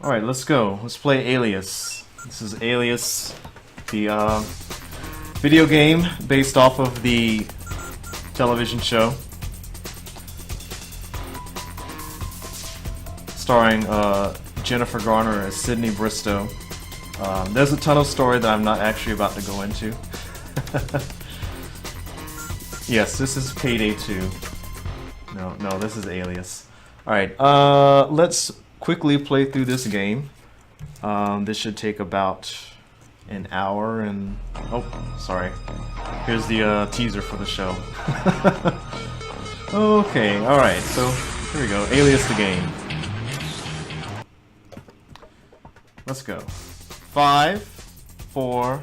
Alright, let's go. Let's play Alias. This is Alias, the video game based off of the television show. Starring Jennifer Garner as Sydney Bristow. There's a ton of story that I'm not actually about to go into. Yes, this is Payday 2. No, this is Alias. Alright, let's quickly play through this game. This should take about an hour and... oh, sorry. Here's the teaser for the show. Okay, alright, so here we go. Alias the game. Let's go. 5, 4,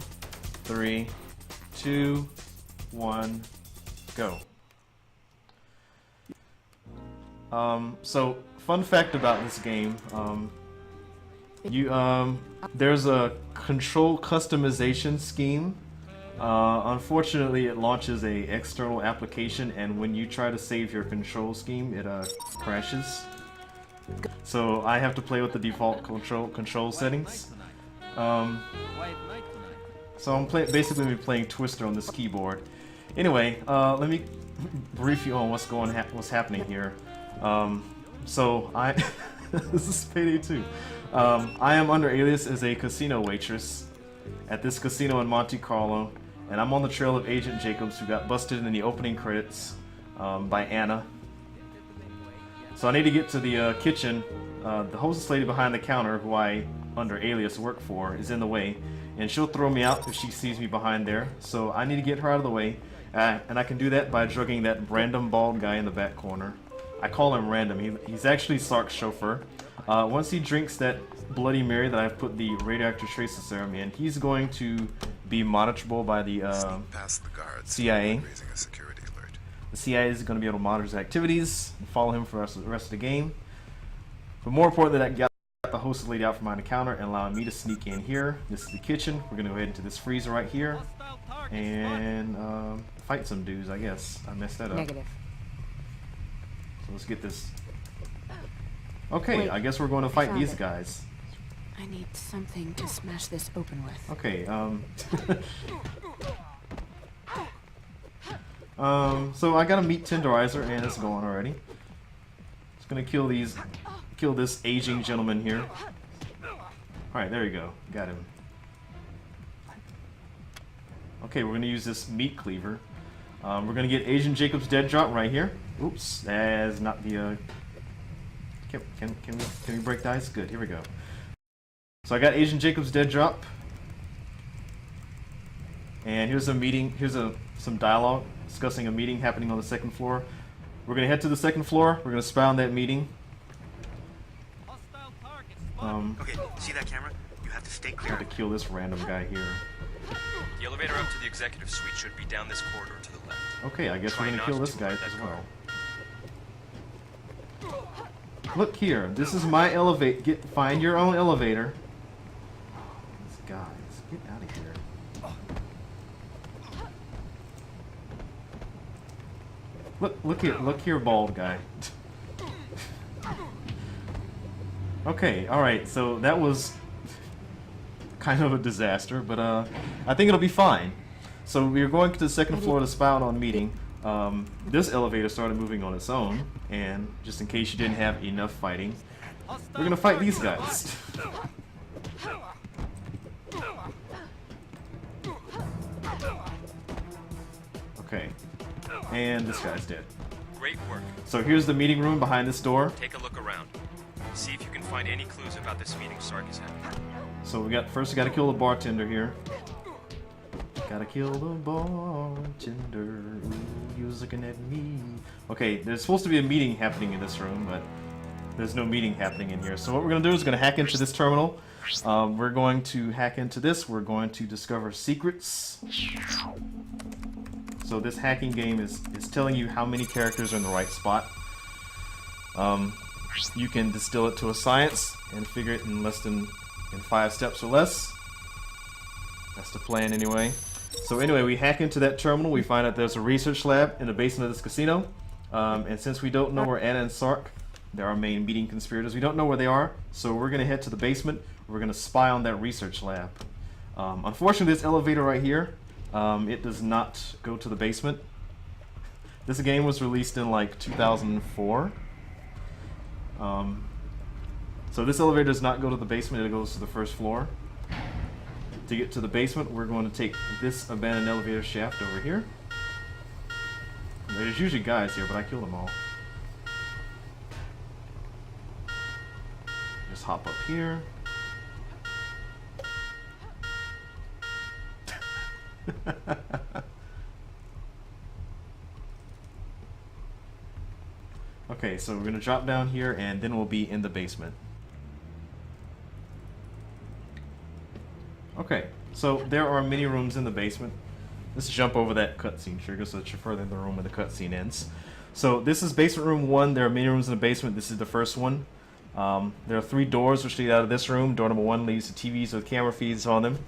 3, 2, 1, go. So, fun fact about this game, there's a control customization scheme. Unfortunately, it launches a external application, and when you try to save your control scheme, it crashes. So I have to play with the default control settings. So I'm basically playing Twister on this keyboard. Anyway, let me brief you on what's happening here. So this is Payday 2. I am under Alias as a casino waitress at this casino in Monte Carlo, and I'm on the trail of Agent Jacobs, who got busted in the opening credits by Anna. So I need to get to the kitchen. The hostess lady behind the counter, who I, under Alias, work for, is in the way, and she'll throw me out if she sees me behind there. So I need to get her out of the way, and I can do that by drugging that random bald guy in the back corner. I call him random. He's actually Sark's chauffeur. Once he drinks that Bloody Mary that I've put the radioactive tracer serum in, he's going to be monitorable by the CIA. The CIA is going to be able to monitor his activities and follow him for the rest of the game. But more importantly, that got the host lady out from behind the counter and allowing me to sneak in here. This is the kitchen. We're going to go ahead into this freezer right here and fight some dudes, I guess. I messed that up. Negative. So let's get this. Okay, wait, I guess we're going to fight these guys. I need something to smash this open with. Okay, so I got a meat tenderizer and it's going already. Just gonna kill this aging gentleman here. Alright, there you go. Got him. Okay, we're gonna use this meat cleaver. We're gonna get Agent Jacobs dead drop right here. Oops, that is not the Can we break the ice? Good, here we go. So I got Agent Jacobs dead drop. And here's a meeting, some dialogue discussing a meeting happening on the second floor. We're gonna head to the second floor, we're gonna spy on that meeting. Okay, see that camera? You have to stay clear. I have to kill this random guy here. The elevator up to the executive suite should be down this corridor to the left. Okay, I guess we're gonna kill this guy as well. Look here, this is my elevator. Find your own elevator. These guys, get out of here. Look here, bald guy. Okay, alright, so that was kind of a disaster, but I think it'll be fine. So we're going to the second floor to spy out on a meeting. This elevator started moving on its own, and just in case you didn't have enough fighting, we're gonna fight these guys. Okay, and this guy's dead. Great work. So here's the meeting room behind this door. Take a look around. See if you can find any clues about this meeting Sark is having. So we gotta kill the bartender here. Gotta kill the bartender. Ooh, he was looking at me. Okay, there's supposed to be a meeting happening in this room, but there's no meeting happening in here. So what we're gonna do is gonna hack into this terminal. We're going to hack into this. We're going to discover secrets. So this hacking game is telling you how many characters are in the right spot. You can distill it to a science and figure it in 5 steps or less. That's the plan anyway. So anyway, we hack into that terminal. We find out there's a research lab in the basement of this casino. And since we don't know where Anna and Sark, they're our main meeting conspirators, we don't know where they are. So we're going to head to the basement. We're going to spy on that research lab. Unfortunately, this elevator right here, it does not go to the basement. This game was released in like 2004. So this elevator does not go to the basement, it goes to the first floor. To get to the basement, we're going to take this abandoned elevator shaft over here. There's usually guys here, but I killed them all. Just hop up here. Okay, so we're going to drop down here and then we'll be in the basement. Okay, so there are many rooms in the basement. Let's jump over that cutscene trigger so that you're further in the room where the cutscene ends. So this is basement room 1. There are many rooms in the basement. This is the first one. There are 3 doors which lead out of this room. Door number 1 leads to TVs with camera feeds on them.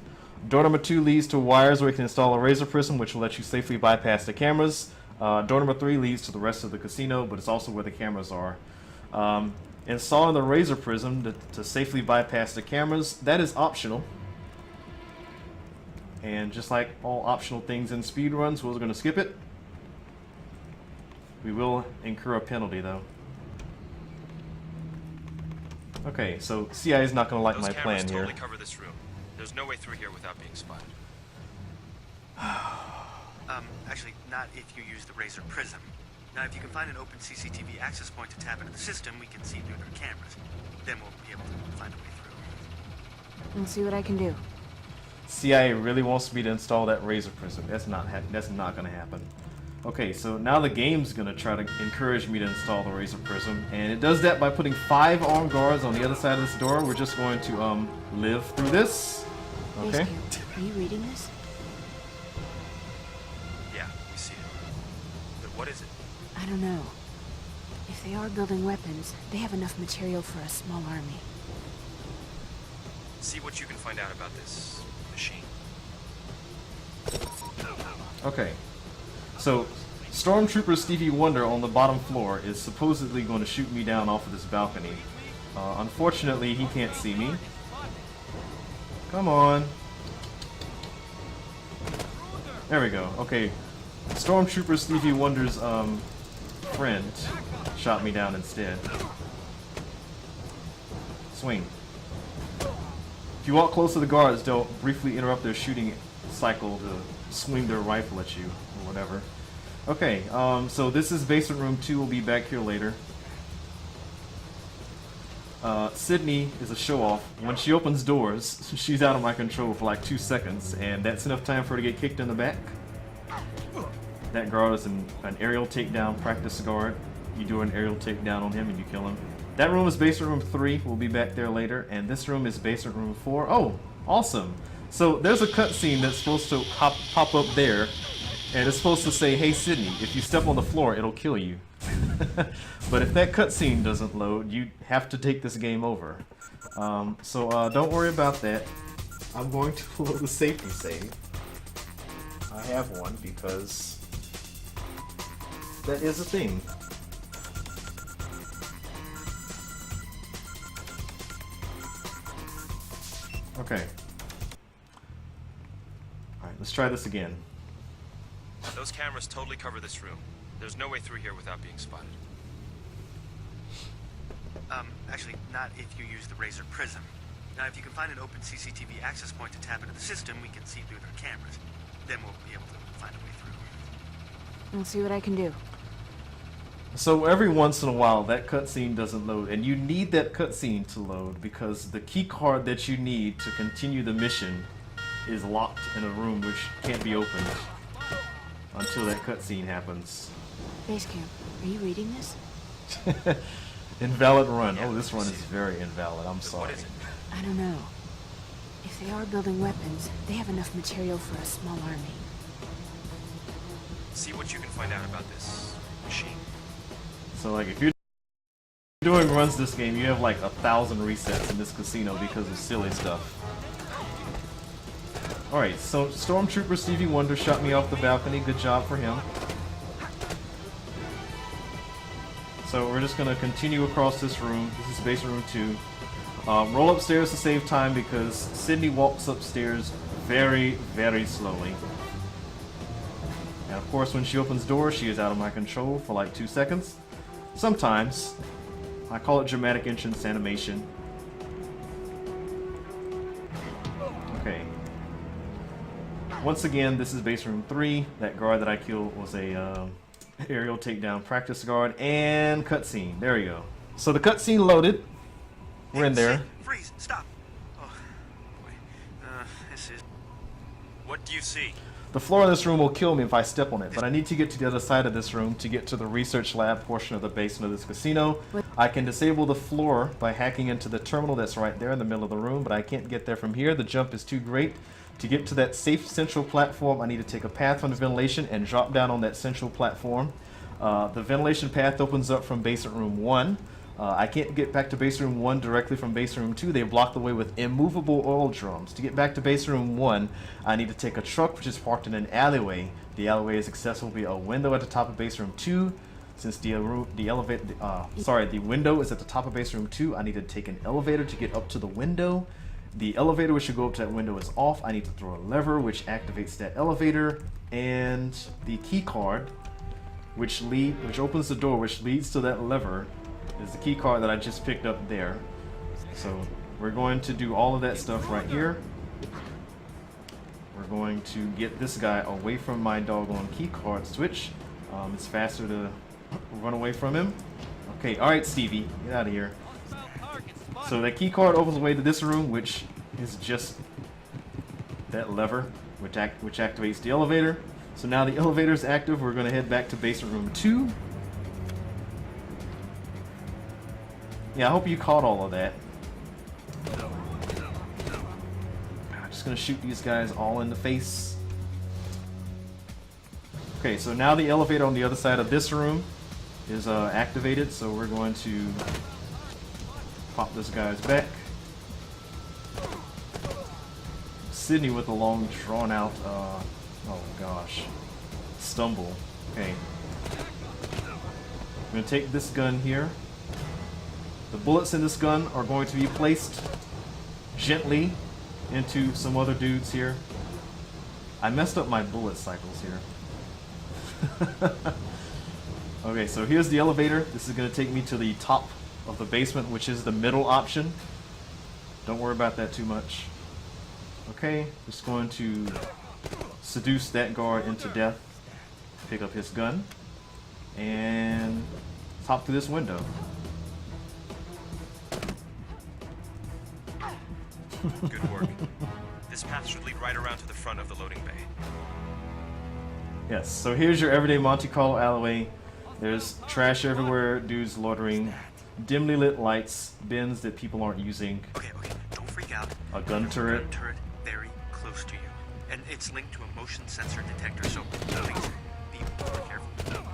Door number 2 leads to wires where you can install a razor prism, which will let you safely bypass the cameras. Door number 3 leads to the rest of the casino, but it's also where the cameras are. Installing the razor prism to safely bypass the cameras, that is optional. And just like all optional things in speedruns, we're going to skip it. We will incur a penalty though. Okay, so CIA is not going to like my plan here. Totally cover this room. There's no way through here without being spotted. Actually, not if you use the Razor Prism. Now, if you can find an open CCTV access point to tap into the system, we can see through their cameras. Then we'll be able to find a way through. I'll see what I can do. CIA really wants me to install that razor prism. That's not going to happen. Okay, so now the game's going to try to encourage me to install the razor prism, and it does that by putting 5 armed guards on the other side of this door. We're just going to live through this. Okay. Are you reading this? Yeah, we see it. But what is it? I don't know. If they are building weapons, they have enough material for a small army. See what you can find out about this machine. Okay. So, Stormtrooper Stevie Wonder on the bottom floor is supposedly going to shoot me down off of this balcony. Unfortunately, he can't see me. Come on. There we go. Okay. Stormtrooper Stevie Wonder's friend shot me down instead. Swing. If you walk close to the guards, they'll briefly interrupt their shooting cycle to swing their rifle at you, or whatever. Okay, so this is basement room 2. We'll be back here later. Sydney is a show-off. When she opens doors, she's out of my control for like 2 seconds, and that's enough time for her to get kicked in the back. That guard is an aerial takedown practice guard. You do an aerial takedown on him and you kill him. That room is basement room 3. We'll be back there later. And this room is basement room 4. Oh, awesome. So there's a cutscene that's supposed to pop up there. And it's supposed to say, hey Sydney, if you step on the floor, it'll kill you. But if that cutscene doesn't load, you have to take this game over. So don't worry about that. I'm going to load the safety save. I have one because that is a thing. Okay. Alright, let's try this again. Those cameras totally cover this room. There's no way through here without being spotted. Actually, not if you use the Razor Prism. Now, if you can find an open CCTV access point to tap into the system, we can see through their cameras. Then we'll be able to find a way through. I'll see what I can do. So every once in a while, that cutscene doesn't load, and you need that cutscene to load because the key card that you need to continue the mission is locked in a room which can't be opened until that cutscene happens. Basecamp, are you reading this? Invalid run. Oh, this run is very invalid. I'm sorry. What is it? I don't know. If they are building weapons, they have enough material for a small army. See what you can find out about this machine. So like if you're doing runs this game, you have like 1,000 resets in this casino because of silly stuff. Alright, so Stormtrooper Stevie Wonder shot me off the balcony. Good job for him. So we're just gonna continue across this room. This is basement room 2. Roll upstairs to save time because Sydney walks upstairs very, very slowly. And of course when she opens doors, she is out of my control for like 2 seconds. Sometimes. I call it dramatic entrance animation. Okay. Once again, this is base room 3. That guard that I killed was a aerial takedown practice guard. And cutscene. There we go. So the cutscene loaded. We're in there. Freeze! Stop! Oh, boy. This is... What do you see? The floor of this room will kill me if I step on it, but I need to get to the other side of this room to get to the research lab portion of the basement of this casino. I can disable the floor by hacking into the terminal that's right there in the middle of the room, but I can't get there from here. The jump is too great. To get to that safe central platform, I need to take a path from the ventilation and drop down on that central platform. The ventilation path opens up from basement room 1. I can't get back to base room 1 directly from base room 2. They block the way with immovable oil drums. To get back to base room 1, I need to take a truck which is parked in an alleyway. The alleyway is accessible via a window at the top of base room 2. Since the window is at the top of base room 2, I need to take an elevator to get up to the window. The elevator which should go up to that window is off. I need to throw a lever which activates that elevator, and the key card which opens the door which leads to that lever is the key card that I just picked up there. So we're going to do all of that stuff right here. We're going to get this guy away from my doggone key card switch. It's faster to run away from him. Okay, alright Stevie, get out of here. So that key card opens the way to this room, which is just that lever which activates the elevator. So now the elevator is active. We're going to head back to basement room 2. Yeah, I hope you caught all of that. I'm just gonna shoot these guys all in the face. Okay, so now the elevator on the other side of this room is activated, so we're going to pop this guy's back. Sydney with a long, drawn-out, oh gosh, stumble. Okay. I'm gonna take this gun here. The bullets in this gun are going to be placed gently into some other dudes here. I messed up my bullet cycles here. Okay, so here's the elevator. This is going to take me to the top of the basement, which is the middle option. Don't worry about that too much. Okay, just going to seduce that guard into death. Pick up his gun. And hop through this window. Good work. This path should lead right around to the front of the loading bay. Yes, so here's your everyday Monte Carlo alleyway. There's trash everywhere, dudes loitering, dimly lit lights, bins that people aren't using. Okay, don't freak out. A gun turret. Gun turret very close to you. And it's linked to a motion sensor detector, so please be more careful.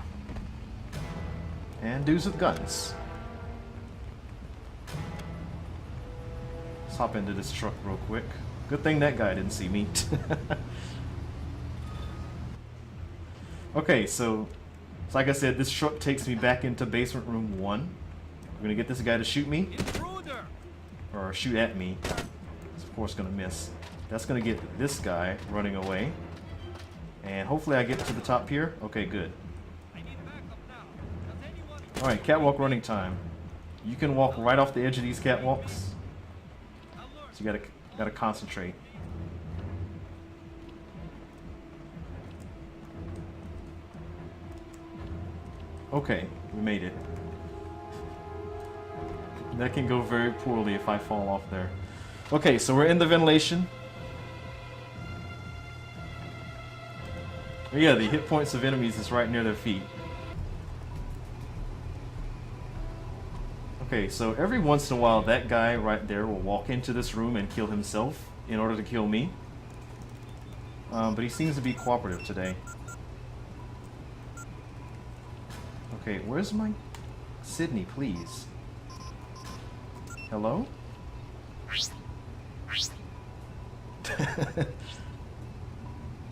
And dudes with guns. Let's hop into this truck real quick. Good thing that guy didn't see me. Okay, so like I said, this truck takes me back into basement room 1. I'm gonna get this guy to shoot me. Or shoot at me. It's of course gonna miss. That's gonna get this guy running away. And hopefully I get to the top here. Okay, good. Alright, catwalk running time. You can walk right off the edge of these catwalks. So you gotta concentrate. Okay, we made it. That can go very poorly if I fall off there. Okay, so we're in the ventilation. Oh yeah, the hit points of enemies is right near their feet. Okay, so every once in a while that guy right there will walk into this room and kill himself in order to kill me. But he seems to be cooperative today. Okay, where's my... Sydney, please. Hello?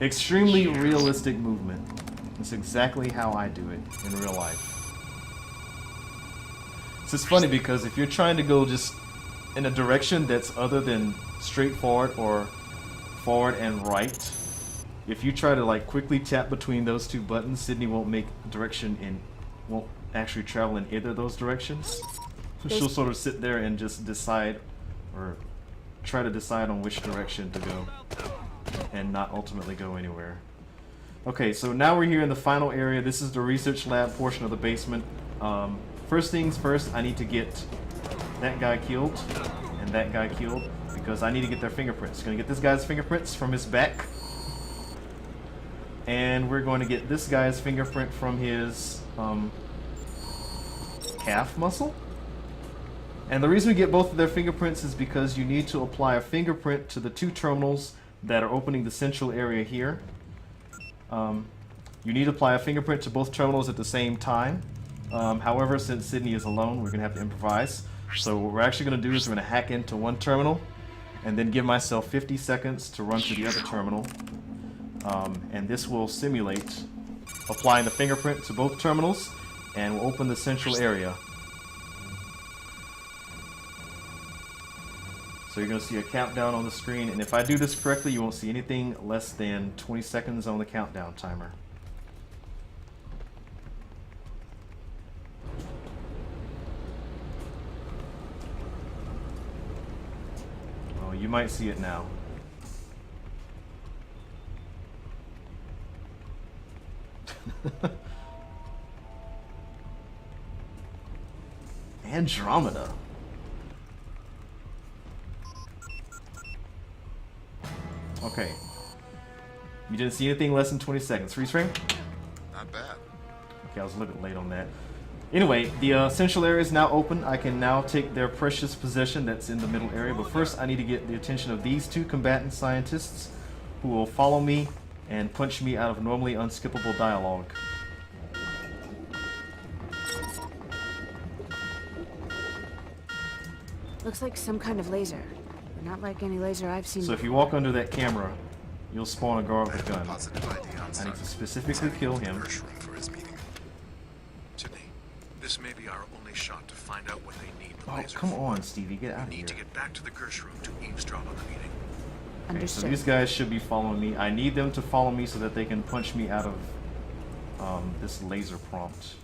Extremely realistic movement. That's exactly how I do it in real life. This is funny because if you're trying to go just in a direction that's other than straightforward or forward and right, if you try to like quickly tap between those two buttons, Sydney won't make direction in, won't actually travel in either of those directions. She'll sort of sit there and just decide, or try to decide on which direction to go, and not ultimately go anywhere. Okay, so now we're here in the final area. This is the research lab portion of the basement. First things first, I need to get that guy killed and that guy killed because I need to get their fingerprints. Gonna get this guy's fingerprints from his back, and we're going to get this guy's fingerprint from his calf muscle. And the reason we get both of their fingerprints is because you need to apply a fingerprint to the two terminals that are opening the central area here. You need to apply a fingerprint to both terminals at the same time. However, since Sydney is alone, we're going to have to improvise. So what we're actually going to do is we're going to hack into one terminal and then give myself 50 seconds to run to the other terminal. And this will simulate applying the fingerprint to both terminals and will open the central area. So you're going to see a countdown on the screen, and if I do this correctly, you won't see anything less than 20 seconds on the countdown timer. Oh, you might see it now. Andromeda. Okay. You didn't see anything less than 20 seconds. Freeze frame? Not bad. Okay, I was a little bit late on that. Anyway, the central area is now open. I can now take their precious possession that's in the middle area, but first I need to get the attention of these two combatant scientists who will follow me and punch me out of normally unskippable dialogue. Looks like some kind of laser. Not like any laser I've seen So if before. you walk under that camera, you'll spawn a guard with a gun. Positive ID on I need to site. specifically kill him. Gersh room for his meeting. Sydney, this may be our only shot to find out what they need the Oh, laser come for. on, Stevie, get out of We here. need to get back to the Gersh room to eavesdrop on the meeting. Okay, so Understood. these guys should be following me. I need them to follow me so that they can punch me out of this laser prompt.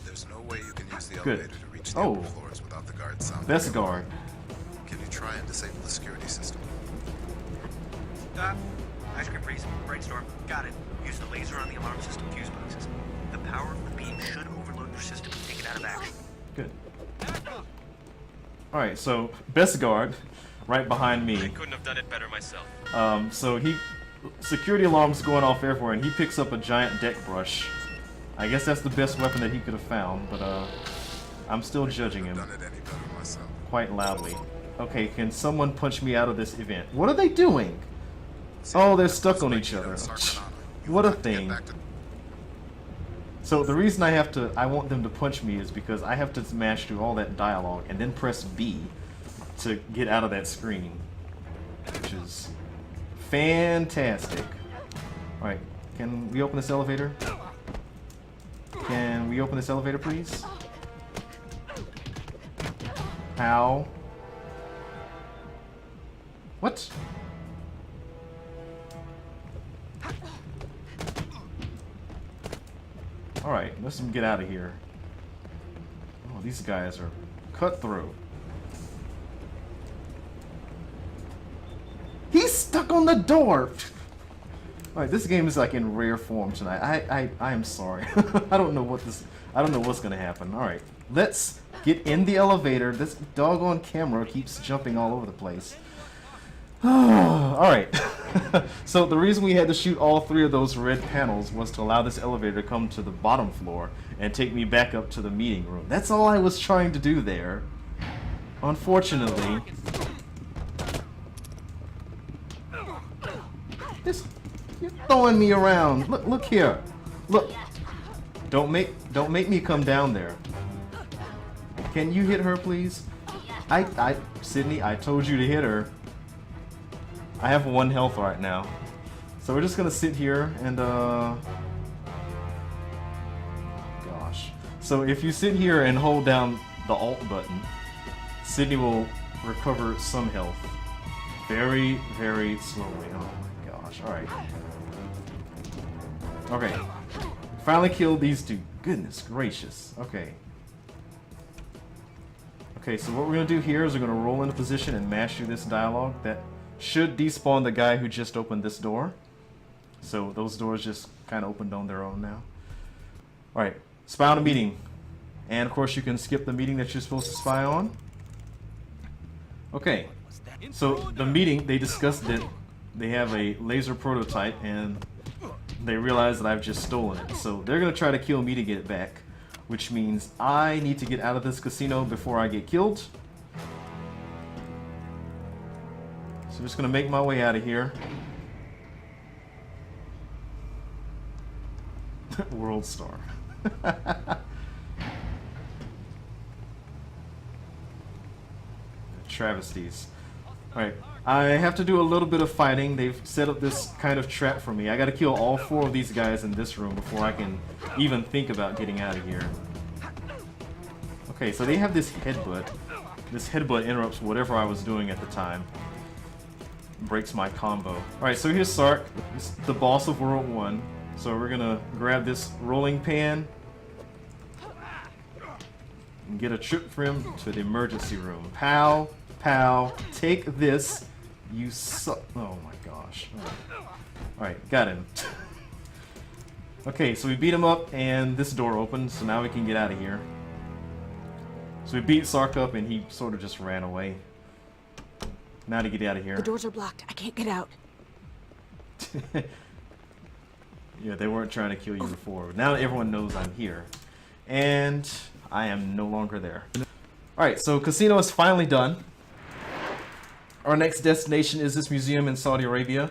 There's no way you can use the Good. elevator to reach the Oh. upper floors without the guard sound. Best guard. Can you try and disable the security system? Ice cream freeze. Brainstorm. Got it. Use the laser on the alarm system fuse boxes. The power of the beam should overload your system and take it out of action. Good. Alright, so best guard, right behind I me. couldn't have done it better myself. So security alarm's going off everywhere, and he picks up a giant deck brush. I guess that's the best weapon that he could have found, but I'm still judging him Done it any better myself. quite loudly. Okay, can someone punch me out of this event? What are they doing? Oh, they're stuck on each other. What a thing. So the reason I want them to punch me is because I have to smash through all that dialogue and then press B to get out of that screen, which is fantastic. Alright, can we open this elevator? Can we open this elevator, please? How? What? Alright, let's get out of here. Oh, these guys are cutthroat. He's stuck on the door! Alright, this game is like in rare form tonight. I am sorry. I don't know what's gonna happen. Alright, let's get in the elevator. This doggone camera keeps jumping all over the place. Alright. So the reason we had to shoot all 3 of those red panels was to allow this elevator to come to the bottom floor and take me back up to the meeting room. That's all I was trying to do there. Unfortunately... You're throwing me around. Look here. Look. Don't make me come down there. Can you hit her, please? Sydney, I told you to hit her. I have 1 health right now. So we're just gonna sit here and gosh. So if you sit here and hold down the Alt button, Sydney will recover some health. Very, very slowly. Oh my gosh. Alright. Okay. Finally killed these 2. Goodness gracious. Okay. Okay, so what we're gonna do here is we're gonna roll into position and mash through this dialogue. That should despawn the guy who just opened this door. So those doors just kind of opened on their own now. Alright, spy on a meeting. And of course you can skip the meeting that you're supposed to spy on. Okay, so the meeting, they discussed that they have a laser prototype and they realize that I've just stolen it. So they're going to try to kill me to get it back. Which means I need to get out of this casino before I get killed. So I'm just going to make my way out of here. World Star. Travesties. Alright, I have to do a little bit of fighting. They've set up this kind of trap for me. I gotta kill all 4 of these guys in this room before I can even think about getting out of here. Okay, so they have this headbutt. This headbutt interrupts whatever I was doing at the time. Breaks my combo. Alright, so here's Sark. This is the boss of World 1. So we're gonna grab this rolling pan and get a trip for him to the emergency room. Pow, pow, take this. You suck. Oh my gosh. Alright, got him. Okay, so we beat him up and this door opens, so now we can get out of here. So we beat Sark up and he sort of just ran away. Now to get out of here. The doors are blocked. I can't get out. Yeah, they weren't trying to kill you before. Now everyone knows I'm here. And I am no longer there. Alright, so casino is finally done. Our next destination is this museum in Saudi Arabia.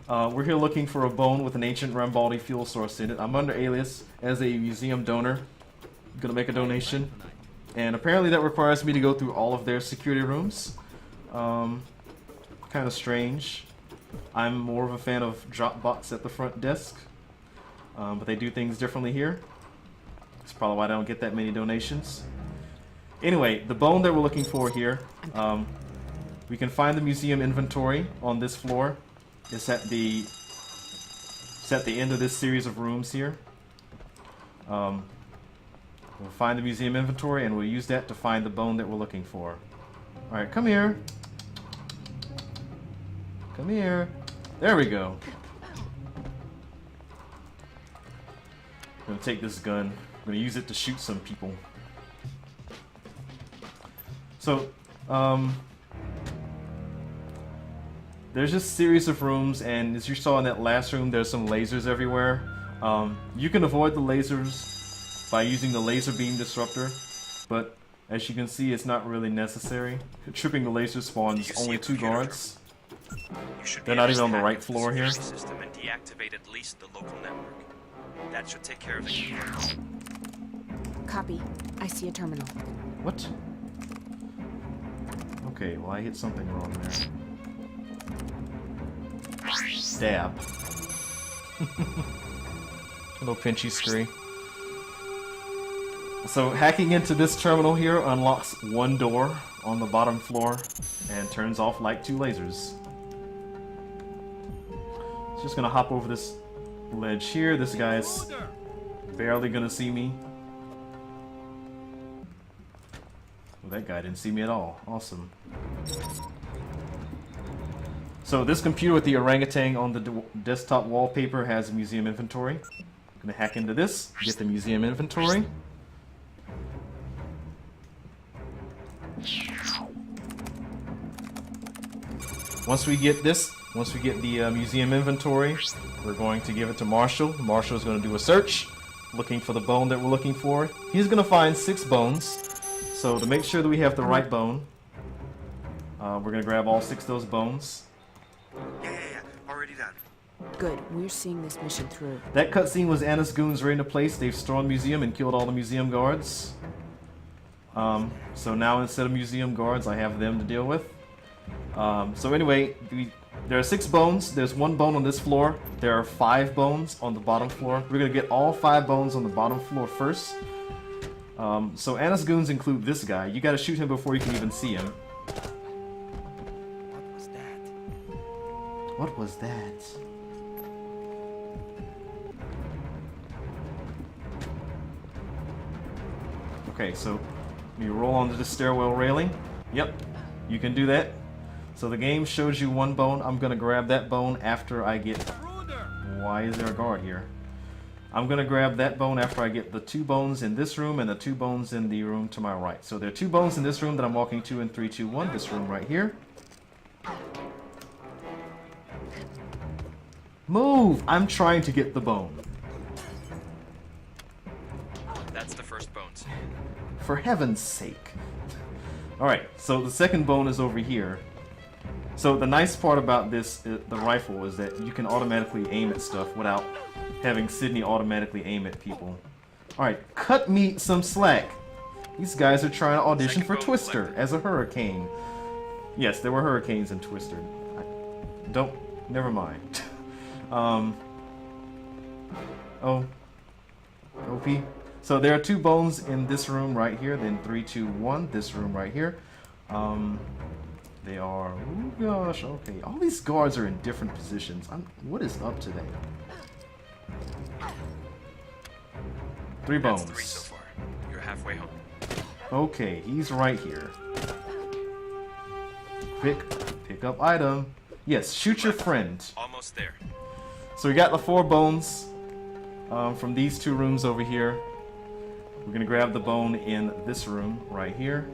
We're here looking for a bone with an ancient Rambaldi fuel source in it. I'm under Alias as a museum donor. I'm gonna make a donation. And apparently that requires me to go through all of their security rooms. Kind of strange. I'm more of a fan of Dropbox at the front desk. But they do things differently here. That's probably why I don't get that many donations. Anyway, the bone that we're looking for here, we can find the museum inventory on this floor. It's at the end of this series of rooms here. We'll find the museum inventory and we'll use that to find the bone that we're looking for. Alright, come here. Come here. There we go. I'm gonna take this gun. I'm gonna use it to shoot some people. So, there's just a series of rooms, and as you saw in that last room, there's some lasers everywhere. You can avoid the lasers by using the laser beam disruptor, but as you can see, it's not really necessary. Tripping the laser spawns only 2 guards. They're not even on the right floor here. System and deactivate at least the local network. That should take care of it. Copy. I see a terminal. What? Okay, well I hit something wrong there. Stab. Little pinchy scree. So hacking into this terminal here unlocks 1 door on the bottom floor and turns off like 2 lasers. Just gonna hop over this ledge here. This guy's barely gonna see me. Well, that guy didn't see me at all. Awesome. So this computer with the orangutan on the desktop wallpaper has a museum inventory. I'm gonna hack into this, get the museum inventory. once we get the museum inventory, we're going to give it to Marshall. Marshall is going to do a search, looking for the bone that we're looking for. He's going to find 6 bones. So to make sure that we have the right bone, we're going to grab all 6 of those bones. Yeah. Already done. Good. We're seeing this mission through. That cutscene was Anna's goons ready to place. They've stormed the museum and killed all the museum guards. So now instead of museum guards, I have them to deal with. So anyway, there are 6 bones. There's 1 bone on this floor. There are 5 bones on the bottom floor. We're going to get all 5 bones on the bottom floor first. So Anna's goons include this guy. You got to shoot him before you can even see him. What was that? What was that? Okay, so you roll onto the stairwell railing. Yep, you can do that. So the game shows you 1 bone. I'm gonna grab that bone after I get... Why is there a guard here? I'm gonna grab that bone after I get the 2 bones in this room and the 2 bones in the room to my right. So there are 2 bones in this room that I'm walking to in 3, 2, 1. This room right here. Move! I'm trying to get the bone. That's the first bones. For heaven's sake. Alright, so the second bone is over here. So the nice part about this, the rifle, is that you can automatically aim at stuff without having Sydney automatically aim at people. Alright, cut me some slack. These guys are trying to audition for Twister as a hurricane. Yes, there were hurricanes in Twister. Never mind. OP. So there are 2 bones in this room right here, then 3, 2, 1, this room right here. They are, oh gosh, okay. All these guards are in different positions. What is up today? 3 bones. That's 3 so far. You're halfway home. Okay, he's right here. Quick, pick up item. Yes, shoot your friend. Almost there. So we got the 4 bones from these 2 rooms over here. We're gonna grab the bone in this room right here.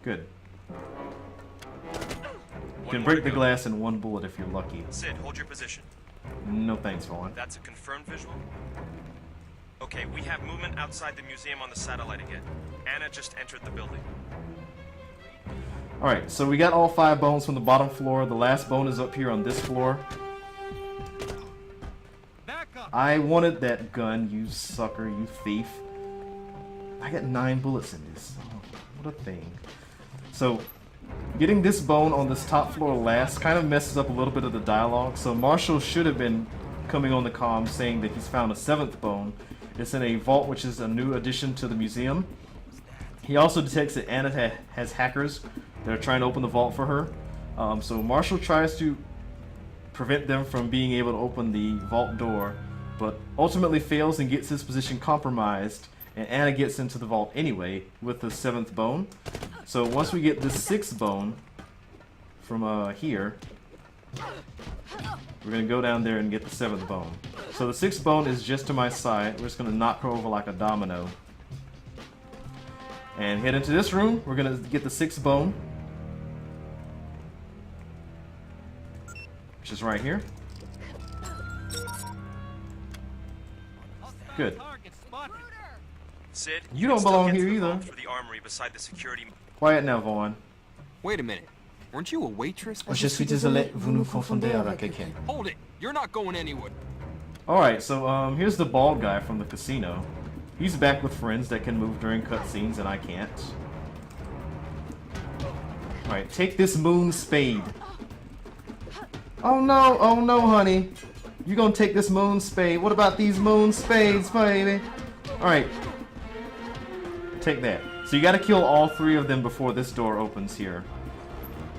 Good. You can break the glass in 1 bullet if you're lucky. Sid, hold your position. No thanks, Vaughn. That's a confirmed visual? Okay, we have movement outside the museum on the satellite again. Anna just entered the building. Alright, so we got all 5 bones from the bottom floor. The last bone is up here on this floor. I wanted that gun, you sucker, you thief. I got 9 bullets in this. Oh, what a thing. So, getting this bone on this top floor last kind of messes up a little bit of the dialogue. So Marshall should have been coming on the comm saying that he's found a 7th bone. It's in a vault, which is a new addition to the museum. He also detects that Anna has hackers that are trying to open the vault for her. So Marshall tries to prevent them from being able to open the vault door, but ultimately fails and gets his position compromised, and Anna gets into the vault anyway with the 7th bone. So once we get this 6th bone from here, we're going to go down there and get the 7th bone. So the 6th bone is just to my side. We're just going to knock her over like a domino. And head into this room. We're going to get the 6th bone, which is right here. Good. Sid, You can don't still belong get to here the either. vault through the armory beside the security. Quiet now, Vaughn. Wait a minute. Weren't you a waitress? Je suis désolé, vous nous confondez avec quelqu'un. Hold it. You're not going anywhere. Alright, so here's the bald guy from the casino. He's back with friends that can move during cutscenes, and I can't. Alright, take this moon spade. Oh no, honey. You gonna take this moon spade. What about these moon spades, baby? Alright. Take that. So you gotta kill all 3 of them before this door opens here.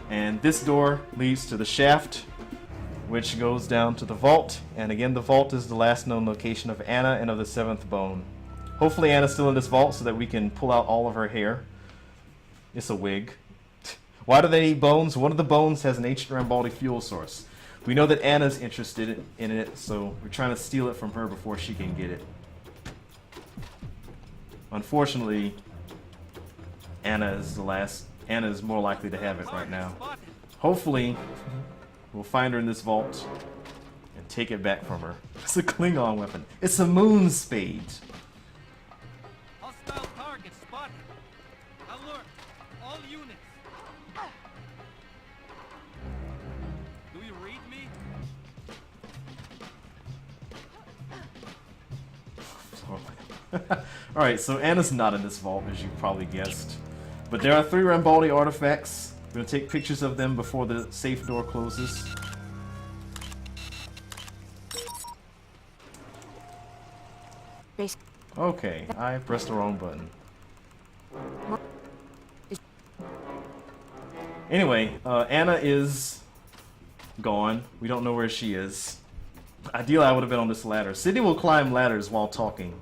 And this door leads to the shaft, which goes down to the vault. And again, the vault is the last known location of Anna and of the 7th bone. Hopefully Anna's still in this vault so that we can pull out all of her hair. It's a wig. Why do they need bones? One of the bones has an ancient Rambaldi fuel source. We know that Anna's interested in it, so we're trying to steal it from her before she can get it. Unfortunately, Anna is the last. Anna is more likely to have it right now. Hopefully, we'll find her in this vault and take it back from her. It's a Klingon weapon. It's a moon spade. Hostile target spotted. Alert! All units. Do you read me? Alright, so Anna's not in this vault, as you probably guessed. But there are 3 Rambaldi artifacts. I'm going to take pictures of them before the safe door closes. Base. Okay, I pressed the wrong button. Anyway, Anna is gone. We don't know where she is. Ideally, I would have been on this ladder. Sydney will climb ladders while talking.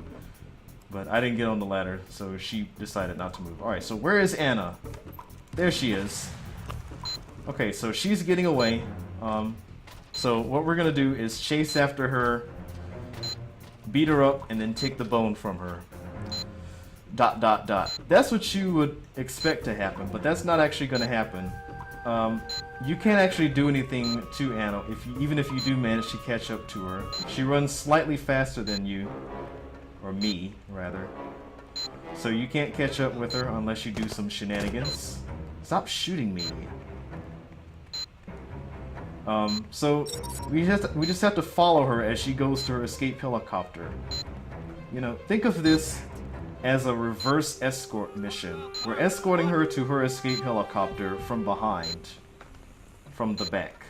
But I didn't get on the ladder, so she decided not to move. Alright, so where is Anna? There she is. Okay, so she's getting away. So what we're gonna do is chase after her, beat her up, and then take the bone from her. ... That's what you would expect to happen, but that's not actually gonna happen. You can't actually do anything to Anna, even if you do manage to catch up to her. She runs slightly faster than you. Or me, rather. So you can't catch up with her unless you do some shenanigans. Stop shooting me. So we just have to follow her as she goes to her escape helicopter. You know, think of this as a reverse escort mission. We're escorting her to her escape helicopter from behind. From the back.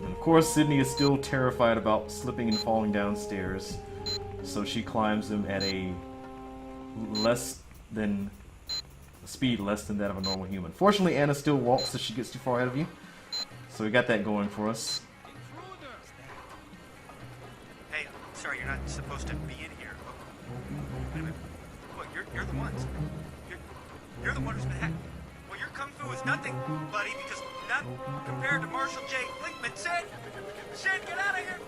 Of course, Sydney is still terrified about slipping and falling downstairs, so she climbs them at a speed less than that of a normal human. Fortunately, Anna still walks if she gets too far ahead of you, so we got that going for us. Hey, sorry, you're not supposed to be in here. Wait a minute. What, you're the ones. You're the one who's been hacked. Well, your kung fu is nothing, buddy, because not compared to Marshall J. Blinkman. Sid, get out of here!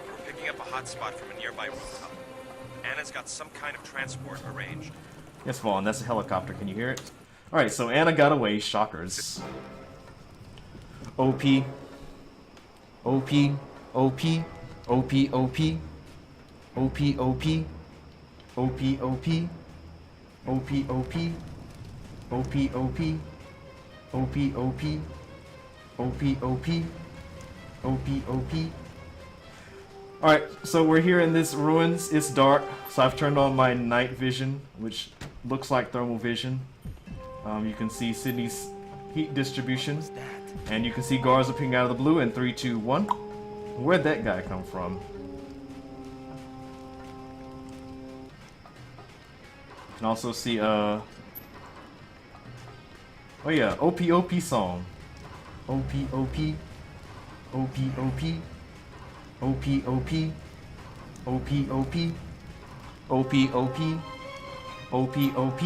We're picking up a hotspot from a nearby rooftop. Anna's got some kind of transport arranged. Yes, Vaughn, that's a helicopter. Can you hear it? Alright, so Anna got away. Shockers. OP. OP. OP. OP. OP. OP. OP. OP. OP. OP. OP. OP. OP. OP. OP. OP. OP. OP. OP. Alright, so we're here in this ruins. It's dark, so I've turned on my night vision, which looks like thermal vision. You can see Sydney's heat distribution, and you can see Garza ping out of the blue in 3, 2, 1. Where'd that guy come from? You can also see, oh yeah, OP song. OP. OP. OP. OP. OP. OP. OP. OP. OP.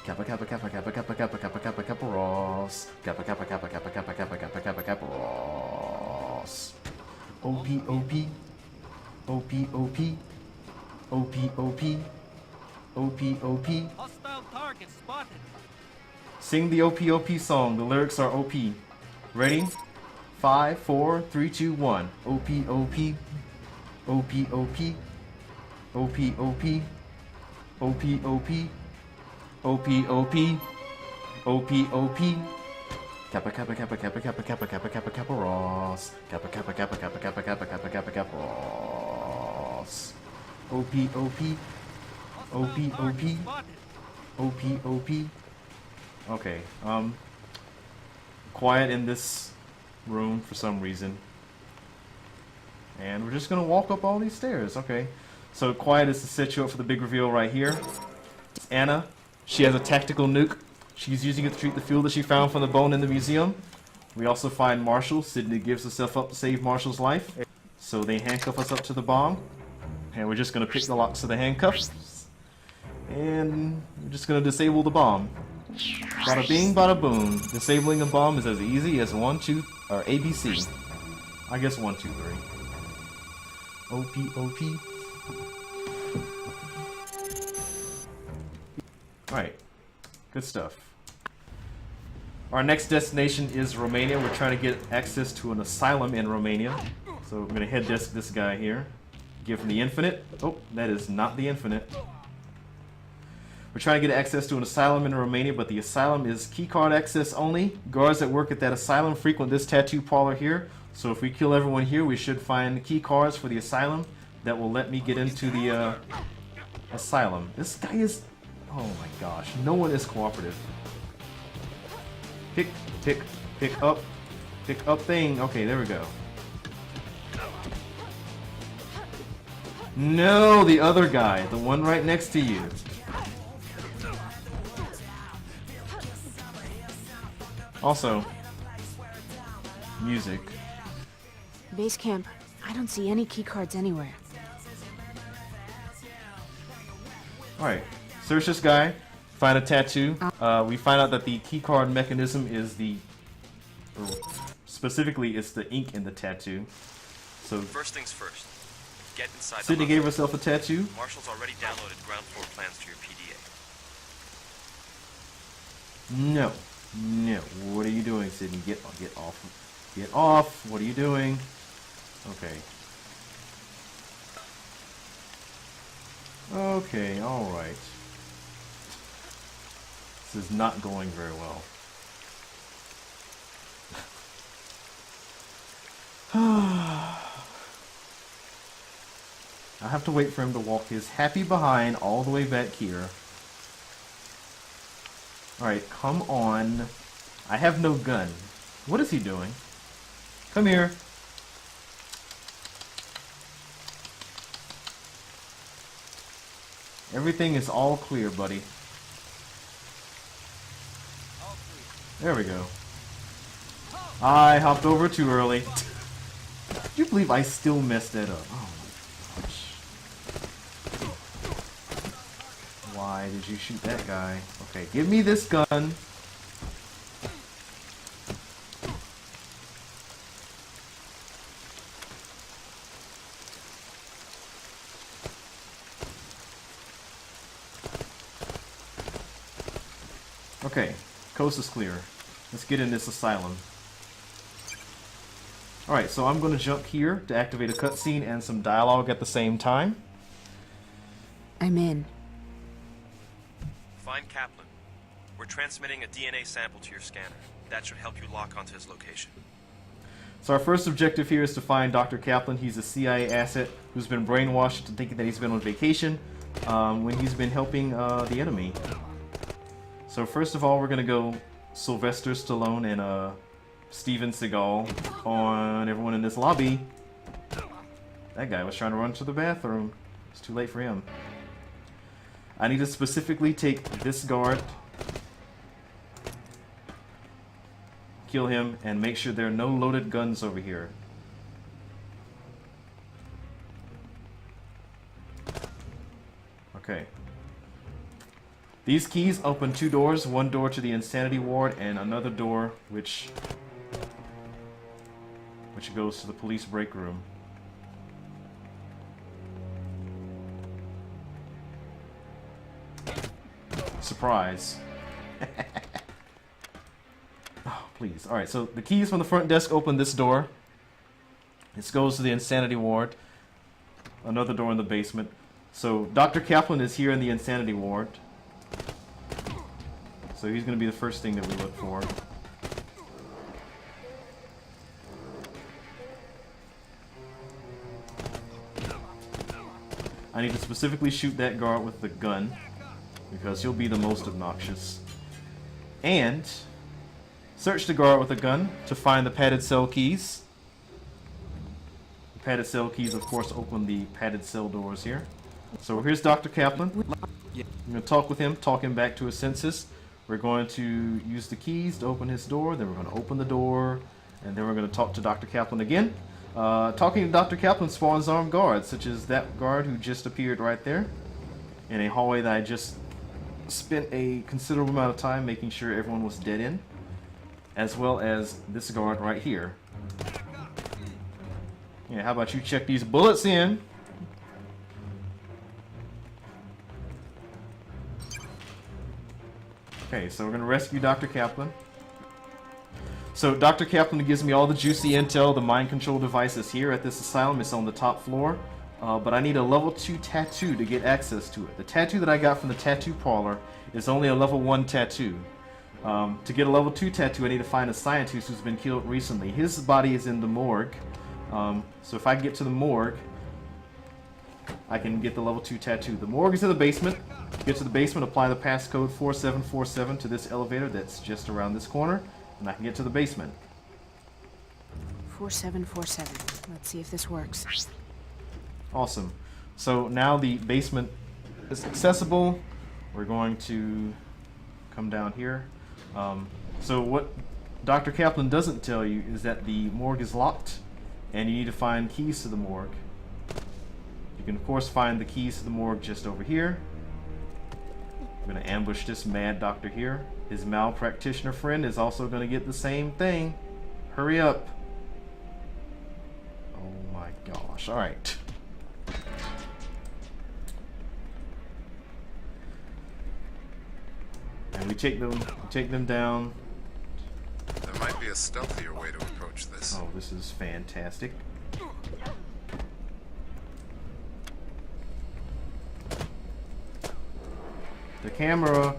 Kappa kappa kappa kappa kappa kappa kappa kappa kappa Ross. Kappa kappa kappa kappa kappa kappa kappa kappa kappa Ross. OP. OP. OP. OP. OP. OP. OP. OP. Hostile target spotted. Sing the OP song. The lyrics are OP. Ready? 5, 4, 3, 2, 1. OP. OP. OP. OP. OP. OP. OP. OP. OP. OP. OP. Kappa kappa kappa kappa kappa kappa kappa kappa kappa Ross. Kappa kappa kappa kappa kappa kappa kappa kappa kappa Ross. OP. OP. OP. OP. OP. OP. Okay. Quiet in this room for some reason. And we're just gonna walk up all these stairs. Okay. So quiet is to set you up for the big reveal right here. It's Anna. She has a tactical nuke. She's using it to treat the fuel that she found from the bone in the museum. We also find Marshall. Sydney gives herself up to save Marshall's life. So they handcuff us up to the bomb. And we're just gonna pick the locks of the handcuffs. And we're just gonna disable the bomb. Bada bing, bada boom. Disabling a bomb is as easy as 1, 2, or ABC. I guess 1, 2, 3. OP. Alright. Good stuff. Our next destination is Romania. We're trying to get access to an asylum in Romania. So we're going to head desk this guy here. Give him the infinite. Oh, that is not the infinite. We're trying to get access to an asylum in Romania, but the asylum is keycard access only. Guards that work at that asylum frequent this tattoo parlor here. So if we kill everyone here, we should find key cards for the asylum that will let me get into the asylum. This guy is... Oh my gosh, no one is cooperative. Pick up thing. Okay, there we go. No, the other guy, the one right next to you. Also, music. Base camp. I don't see any keycards anywhere. Alright, search this guy, find a tattoo. We find out that the keycard mechanism is the... Specifically, it's the ink in the tattoo. So, First things first. Get inside Sydney the gave herself a tattoo. Marshall's already downloaded ground floor plans to your PDA. No. No. What are you doing, Sydney? Get off. Get off. What are you doing? Okay. Okay, alright. This is not going very well. I have to wait for him to walk his happy behind all the way back here. Alright, come on. I have no gun. What is he doing? Come here. Everything is all clear, buddy. There we go. I hopped over too early. Can you believe I still messed that up? Oh my gosh. Why did you shoot that guy? Okay, give me this gun. Okay, coast is clear. Let's get in this asylum. Alright, so I'm going to jump here to activate a cutscene and some dialogue at the same time. I'm in. Find Kaplan. We're transmitting a DNA sample to your scanner. That should help you lock onto his location. So our first objective here is to find Dr. Kaplan. He's a CIA asset who's been brainwashed into thinking that he's been on vacation when he's been helping the enemy. So first of all, we're going to go Sylvester Stallone and Steven Seagal on everyone in this lobby. That guy was trying to run to the bathroom. It's too late for him. I need to specifically take this guard, kill him, and make sure there are no loaded guns over here. Okay. These keys open two doors, one door to the insanity ward and another door which goes to the police break room. Surprise. Oh, please. Alright, so the keys from the front desk open this door. This goes to the insanity ward. Another door in the basement. So Dr. Kaplan is here in the insanity ward. So he's going to be the first thing that we look for. I need to specifically shoot that guard with the gun, because he'll be the most obnoxious. And search the guard with a gun to find the padded cell keys. The padded cell keys, of course, open the padded cell doors here. So here's Dr. Kaplan. I'm going to talk with him, talk him back to his senses. We're going to use the keys to open his door, then we're going to open the door, and then we're going to talk to Dr. Kaplan again. Talking to Dr. Kaplan spawns armed guards, such as that guard who just appeared right there in a hallway that I just spent a considerable amount of time making sure everyone was dead in, as well as this guard right here. Yeah, how about you check these bullets in? Okay, so we're gonna rescue Dr. Kaplan. So Dr. Kaplan gives me all the juicy intel. The mind control device is here at this asylum. It's on the top floor. But I need a level 2 tattoo to get access to it. The tattoo that I got from the tattoo parlor is only a level 1 tattoo. To get a level 2 tattoo, I need to find a scientist who's been killed recently. His body is in the morgue. So if I get to the morgue, I can get the level 2 tattoo. The morgue is in the basement. Get to the basement, apply the passcode 4747 to this elevator that's just around this corner, and I can get to the basement. 4747. Let's see if this works. Awesome. So now the basement is accessible. We're going to come down here. So what Dr. Kaplan doesn't tell you is that the morgue is locked, and you need to find keys to the morgue. You can of course find the keys to the morgue just over here. I'm going to ambush this mad doctor here. His malpractitioner friend is also going to get the same thing. Hurry up. Oh my gosh. Alright. And we take them down. There might be a stealthier way to approach this. Oh, this is fantastic. The camera.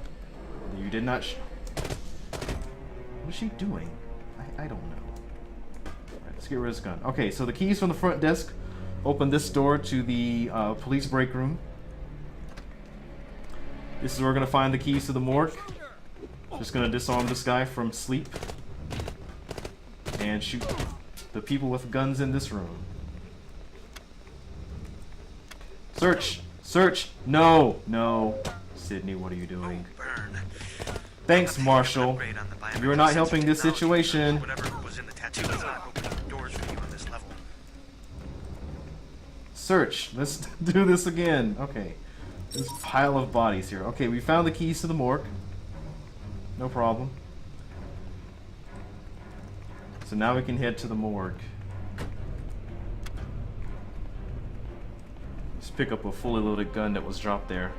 You did not. What is she doing? I don't know. Alright, let's get rid of this gun. Okay, so the keys from the front desk open this door to the police break room. This is where we're gonna find the keys to the morgue. Just gonna disarm this guy from sleep and shoot the people with guns in this room. Search! Search! No! No! Sydney, what are you doing? Burn. Thanks, Marshall. Upgrade on the biometric You're not helping sensing this technology. situation. Whatever was in the tattoo is not opening doors for you on this level. Search. Let's do this again. Okay. This pile of bodies here. Okay, we found the keys to the morgue. No problem. So now we can head to the morgue. Let's pick up a fully loaded gun that was dropped there.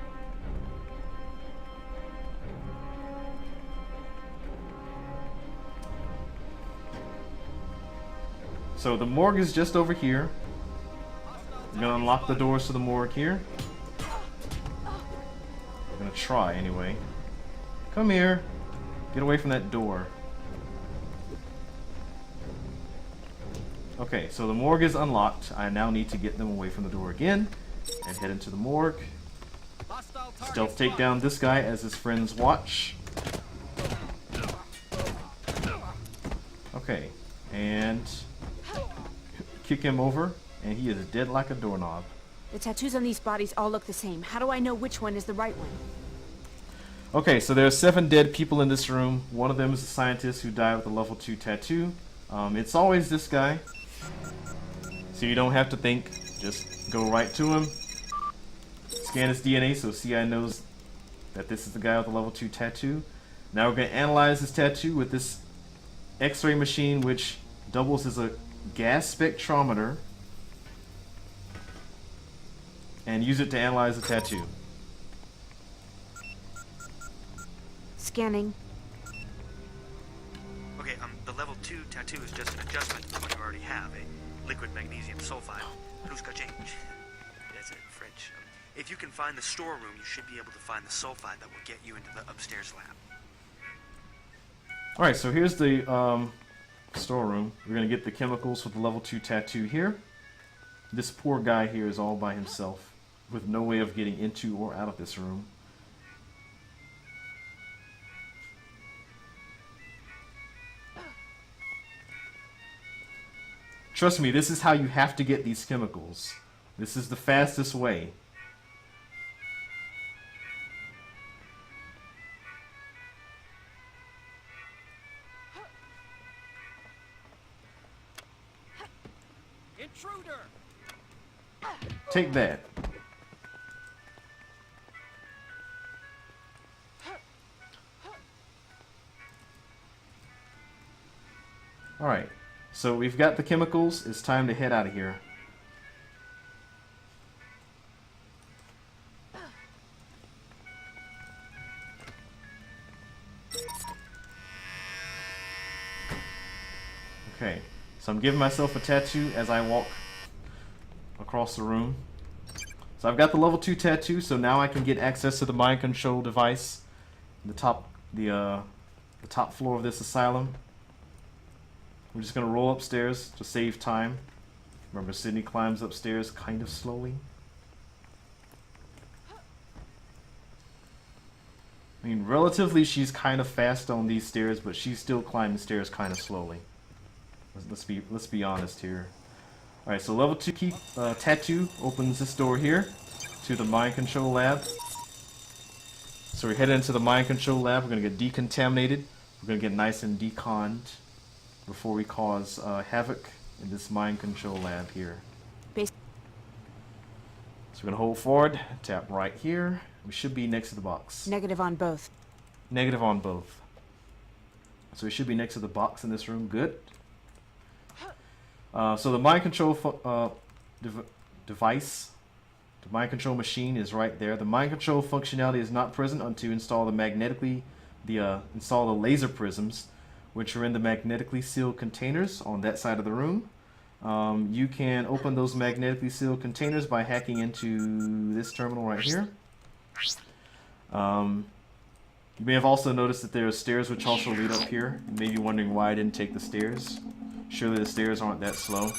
So the morgue is just over here. We're gonna unlock the doors to the morgue here. We're gonna try anyway. Come here. Get away from that door. Okay, so the morgue is unlocked. I now need to get them away from the door again and head into the morgue. Stealth take down this guy as his friends watch. Okay, and kick him over, and he is dead like a doorknob. The tattoos on these bodies all look the same. How do I know which one is the right one? Okay, so there are 7 dead people in this room. One of them is a scientist who died with a level 2 tattoo. It's always this guy. So you don't have to think. Just go right to him. Scan his DNA so CI knows that this is the guy with the level 2 tattoo. Now we're going to analyze his tattoo with this X-ray machine, which doubles as a gas spectrometer, and use it to analyze the tattoo. Scanning. Okay, the level 2 tattoo is just an adjustment to what you already have, a liquid magnesium sulfide. Ruska change. That's it, French. If you can find the storeroom, you should be able to find the sulfide that will get you into the upstairs lab. Alright, so here's the storeroom. We're going to get the chemicals for the level 2 tattoo here. This poor guy here is all by himself with no way of getting into or out of this room. Trust me, this is how you have to get these chemicals. This is the fastest way. Intruder! Take that. Alright, so we've got the chemicals. It's time to head out of here. So I'm giving myself a tattoo as I walk across the room. So I've got the level 2 tattoo, so now I can get access to the mind control device. The top floor of this asylum. We're just gonna roll upstairs to save time. Remember, Sydney climbs upstairs kind of slowly. I mean, relatively, she's kind of fast on these stairs, but she's still climbing stairs kind of slowly. Let's be honest here. All right, so level 2 key tattoo opens this door here to the mind control lab. So we're headed into the mind control lab. We're gonna get decontaminated. We're gonna get nice and deconned before we cause havoc in this mind control lab here. So we're gonna hold forward, tap right here. We should be next to the box. Negative on both. Negative on both. So we should be next to the box in this room. Good. So the mind control device, the mind control machine is right there. The mind control functionality is not present until you install install the laser prisms, which are in the magnetically sealed containers on that side of the room. You can open those magnetically sealed containers by hacking into this terminal right here. You may have also noticed that there are stairs which also lead up here. You may be wondering why I didn't take the stairs. Surely the stairs aren't that slow.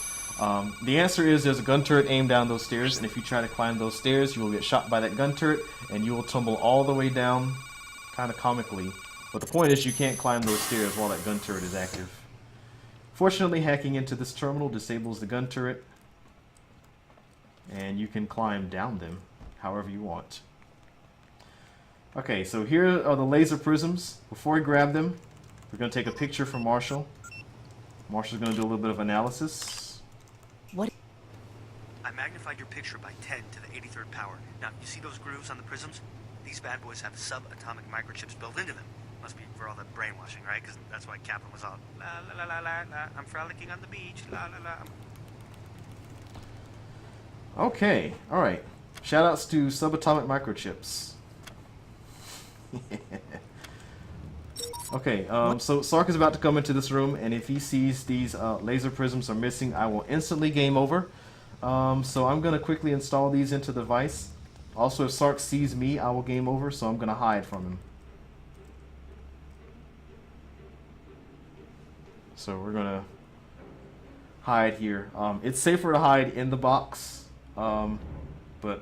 The answer is there's a gun turret aimed down those stairs, and if you try to climb those stairs, you will get shot by that gun turret, and you will tumble all the way down, kind of comically. But the point is you can't climb those stairs while that gun turret is active. Fortunately, hacking into this terminal disables the gun turret, and you can climb down them however you want. Okay, so here are the laser prisms. Before we grab them, we're going to take a picture for Marshall. Marshall's going to do a little bit of analysis. What? I magnified your picture by 10 to the 83rd power. Now, you see those grooves on the prisms? These bad boys have subatomic microchips built into them. Must be for all the brainwashing, right? Because that's why Kaplan was all, la la la la la la, I'm frolicking on the beach, la la la. Okay, alright. Shoutouts to subatomic microchips. Okay, so Sark is about to come into this room, and if he sees these laser prisms are missing, I will instantly game over. So I'm going to quickly install these into the device. Also, if Sark sees me, I will game over, so I'm going to hide from him. So we're going to hide here. It's safer to hide in the box, but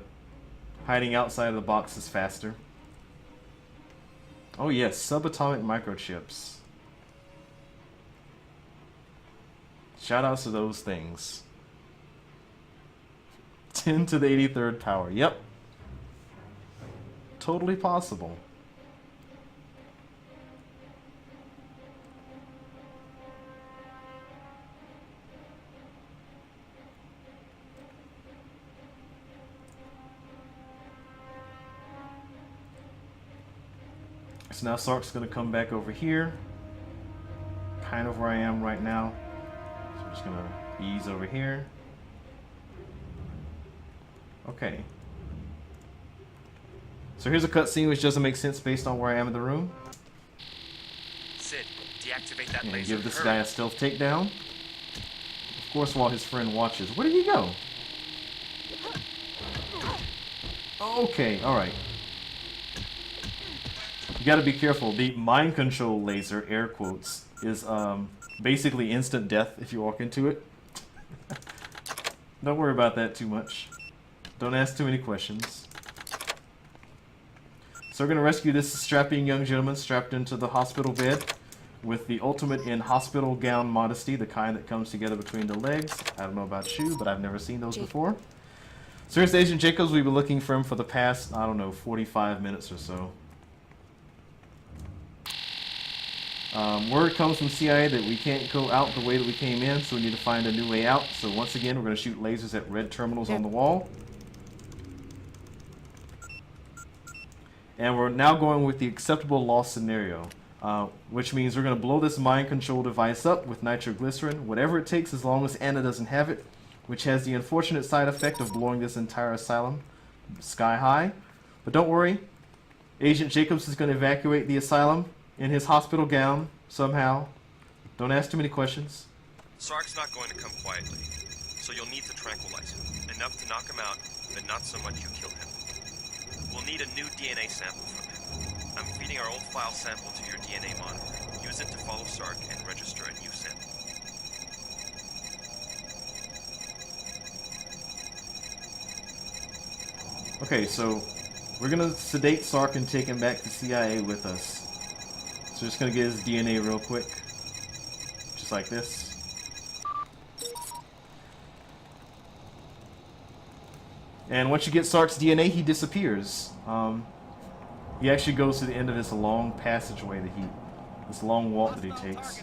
hiding outside of the box is faster. Oh yes, subatomic microchips. Shoutouts to those things. 10 to the 83rd power. Yep. Totally possible. So now Sark's going to come back over here, kind of where I am right now. So I'm just going to ease over here. Okay. So here's a cutscene which doesn't make sense based on where I am in the room. Sid, deactivate that And laser. give this guy a stealth takedown. Of course, while his friend watches. Where did he go? Okay, alright. You gotta be careful. The mind control laser, air quotes, is basically instant death if you walk into it. Don't worry about that too much. Don't ask too many questions. So we're gonna rescue this strapping young gentleman strapped into the hospital bed with the ultimate in hospital gown modesty, the kind that comes together between the legs. I don't know about you, but I've never seen those before. So here's Agent Jacobs. We've been looking for him for the past, I don't know, 45 minutes or so. Word comes from CIA that we can't go out the way that we came in, so we need to find a new way out. So once again, we're going to shoot lasers at red terminals on the wall. And we're now going with the acceptable loss scenario, which means we're going to blow this mind control device up with nitroglycerin, whatever it takes as long as Anna doesn't have it, which has the unfortunate side effect of blowing this entire asylum sky high. But don't worry, Agent Jacobs is going to evacuate the asylum in his hospital gown somehow. Don't ask too many questions. Sark's not going to come quietly, so you'll need to tranquilize him. Enough to knock him out, but not so much you kill him. We'll need a new DNA sample from him. I'm feeding our old file sample to your DNA monitor. Use it to follow Sark and register a new sample. Okay, so we're gonna sedate Sark and take him back to CIA with us. So just gonna get his DNA real quick. Just like this. And once you get Sark's DNA, he disappears. He actually goes to the end of this long passageway this long walk that he takes.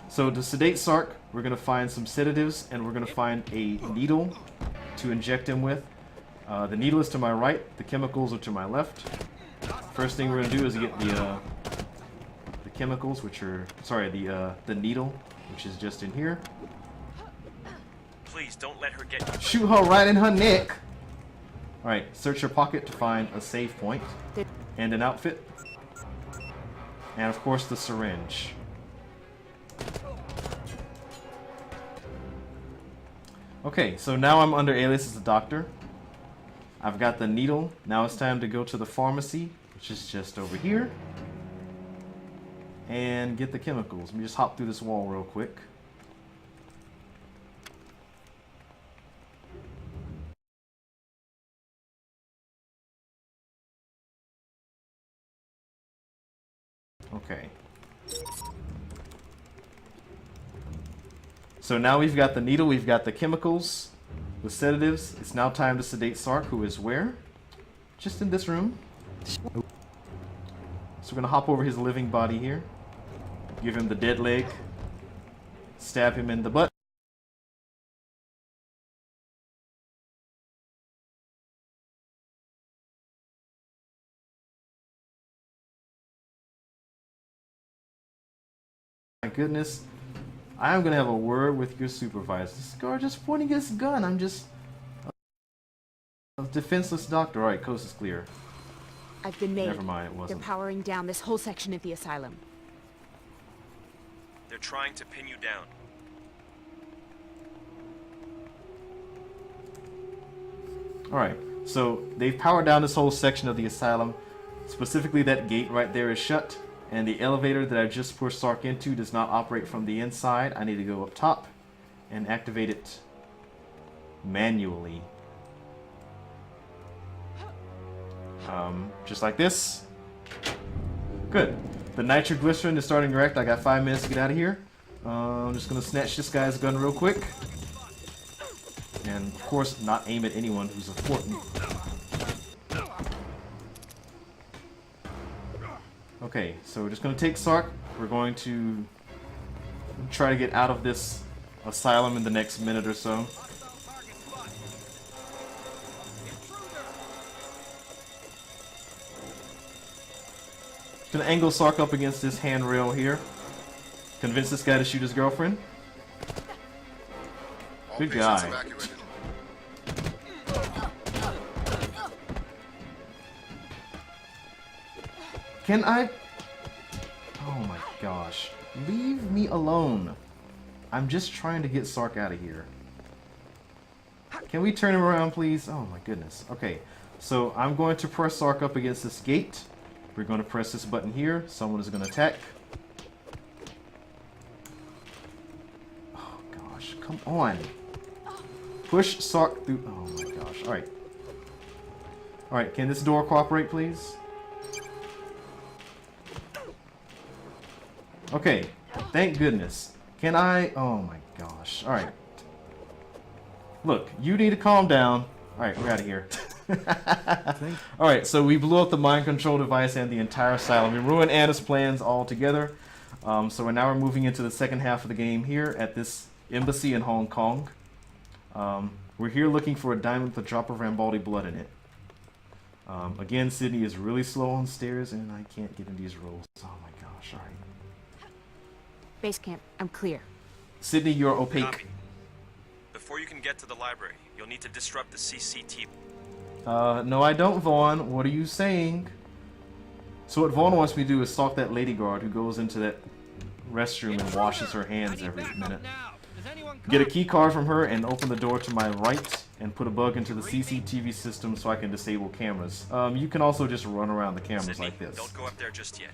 So to sedate Sark, we're gonna find some sedatives and we're gonna find a needle to inject him with. The needle is to my right, the chemicals are to my left. First thing we're gonna do is get the chemicals, which are the needle, which is just in here. Please don't let her get you. Shoot her right in her neck. All right, search your pocket to find a save point and an outfit, and of course the syringe. Okay, so now I'm under Alias as a doctor. I've got the needle. Now it's time to go to the pharmacy, which is just over here, and get the chemicals. Let me just hop through this wall real quick. Okay. So now we've got the needle, we've got the chemicals, the sedatives. It's now time to sedate Sark, who is where? Just in this room. So we're gonna hop over his living body here, give him the dead leg, stab him in the butt. My goodness, I am gonna have a word with your supervisor. This guy just pointing his gun. I'm just a defenseless doctor. All right, coast is clear. I've been made. Never mind, it wasn't. They're powering down this whole section of the asylum. They're trying to pin you down. All right, so they've powered down this whole section of the asylum. Specifically, that gate right there is shut. And the elevator that I just pushed Sark into does not operate from the inside. I need to go up top and activate it manually. Just like this. Good. The nitroglycerin is starting to react. I got 5 minutes to get out of here. I'm just going to snatch this guy's gun real quick. And, of course, not aim at anyone who's important. Okay, so we're just going to take Sark. We're going to try to get out of this asylum in the next minute or so. Gonna angle Sark up against this handrail here. Convince this guy to shoot his girlfriend. All Good patients guy. evacuated. Can I? Oh my gosh. Leave me alone. I'm just trying to get Sark out of here. Can we turn him around, please? Oh my goodness. Okay, so I'm going to press Sark up against this gate. We're going to press this button here. Someone is going to attack. Oh gosh, come on. Push Sark through. Oh my gosh. All right. All right, can this door cooperate, please? Okay, thank goodness. Can I? Oh my gosh. All right. Look, you need to calm down. All right, we're out of here. All right, so we blew up the mind control device and the entire asylum. We ruined Anna's plans altogether. So we're moving into the second half of the game here at this embassy in Hong Kong. We're here looking for a diamond with a drop of Rambaldi blood in it. Again, Sydney is really slow on stairs, and I can't get in these rolls. Oh my gosh! All right. Base camp, I'm clear. Sydney, you're opaque. Copy. Before you can get to the library, you'll need to disrupt the CCTV. No I don't, Vaughn. What are you saying? So what Vaughn wants me to do is stalk that lady guard who goes into that restroom and washes her hands every minute. anyone get a come? key card from her and open the door to my right and put a bug into the CCTV system so I can disable cameras. You can also just run around the cameras Sydney, like this. don't go up there just yet.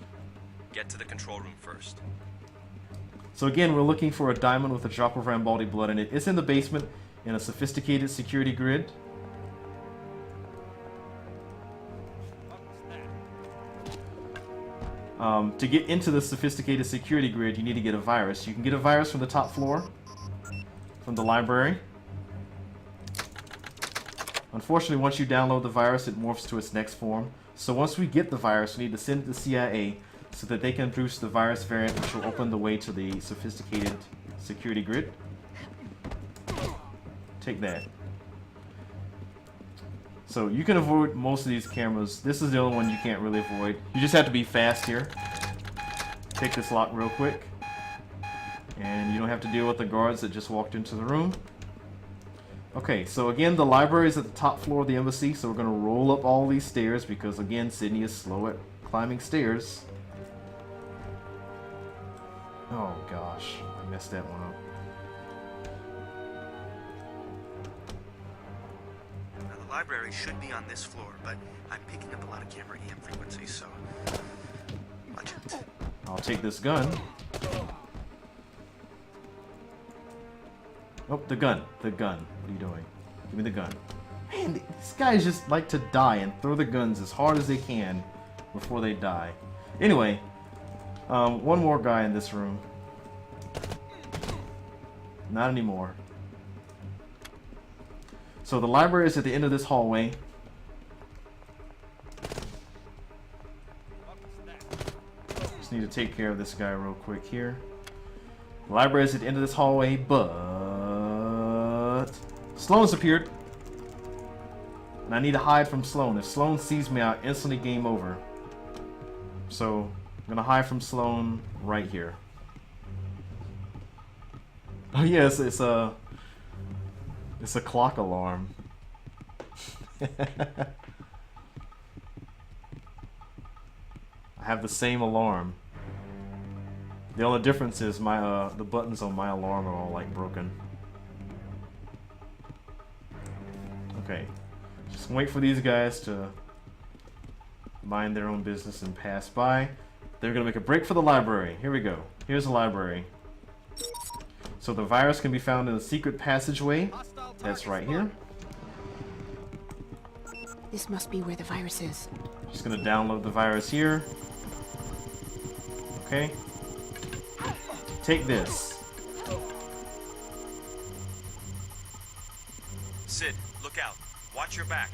Get to the control room first. So again, we're looking for a diamond with a drop of Rambaldi blood in it. It's in the basement in a sophisticated security grid. To get into the sophisticated security grid, you need to get a virus. You can get a virus from the top floor, from the library. Unfortunately, once you download the virus, it morphs to its next form. So once we get the virus, we need to send it to CIA so that they can produce the virus variant which will open the way to the sophisticated security grid. Take that. So you can avoid most of these cameras. This is the only one you can't really avoid. You just have to be fast here. Take this lock real quick. And you don't have to deal with the guards that just walked into the room. Okay, so again, the library is at the top floor of the embassy, so we're going to roll up all these stairs because, again, Sydney is slow at climbing stairs. Oh gosh, I messed that one up. Now, the library should be on this floor, but I'm picking up a lot of camera EM frequencies, so watch it. I'll take this gun. Oh, the gun. The gun. What are you doing? Give me the gun. Man, these guys just like to die and throw the guns as hard as they can before they die. Anyway, one more guy in this room. Not anymore. So the library is at the end of this hallway. Just need to take care of this guy real quick here. The library is at the end of this hallway, but Sloane's appeared. And I need to hide from Sloane. If Sloane sees me out, instantly game over. So I'm gonna hide from Sloane right here. Oh yes, it's a clock alarm. I have the same alarm. The only difference is my the buttons on my alarm are all like broken. Okay, just wait for these guys to mind their own business and pass by. They're gonna make a break for the library. Here we go. Here's the library. So the virus can be found in a secret passageway. That's right here. This must be where the virus is. Just gonna download the virus here. Okay. Take this. Sid, look out. Watch your back.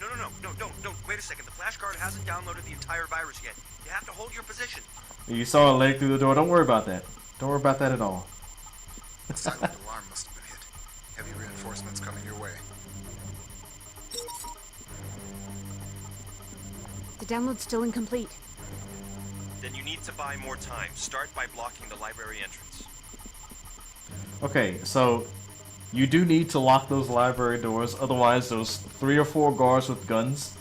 No, don't. Wait a second. The flashcard hasn't downloaded the entire virus yet. You have to hold your position. You saw a leg through the door. Don't worry about that. Don't worry about that at all. The silent alarm must have been hit. Heavy reinforcements coming your way. The download's still incomplete. Then you need to buy more time. Start by blocking the library entrance. Okay, so you do need to lock those library doors, otherwise those 3 or 4 guards with guns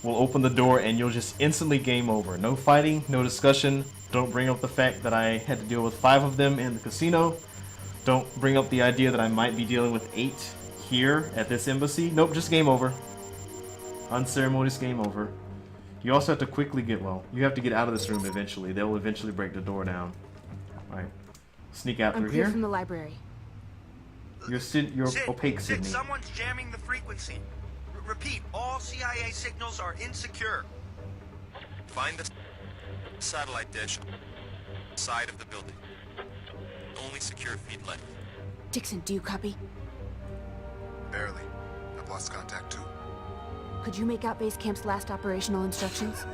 will open the door and you'll just instantly game over. No fighting, no discussion. Don't bring up the fact that I had to deal with 5 of them in the casino. Don't bring up the idea that I might be dealing with 8 here at this embassy. Nope, just game over. Unceremonious game over. You also have to quickly you have to get out of this room eventually. They'll eventually break the door down. Alright. Sneak out I'm through clear here. from the library. You're opaque, Sid, Sydney. someone's jamming the frequency. Repeat, all CIA signals are insecure. Find the satellite dish side of the building. Only secure feed left. Dixon, do you copy? Barely. I've lost contact too. Could you make out base camp's last operational instructions?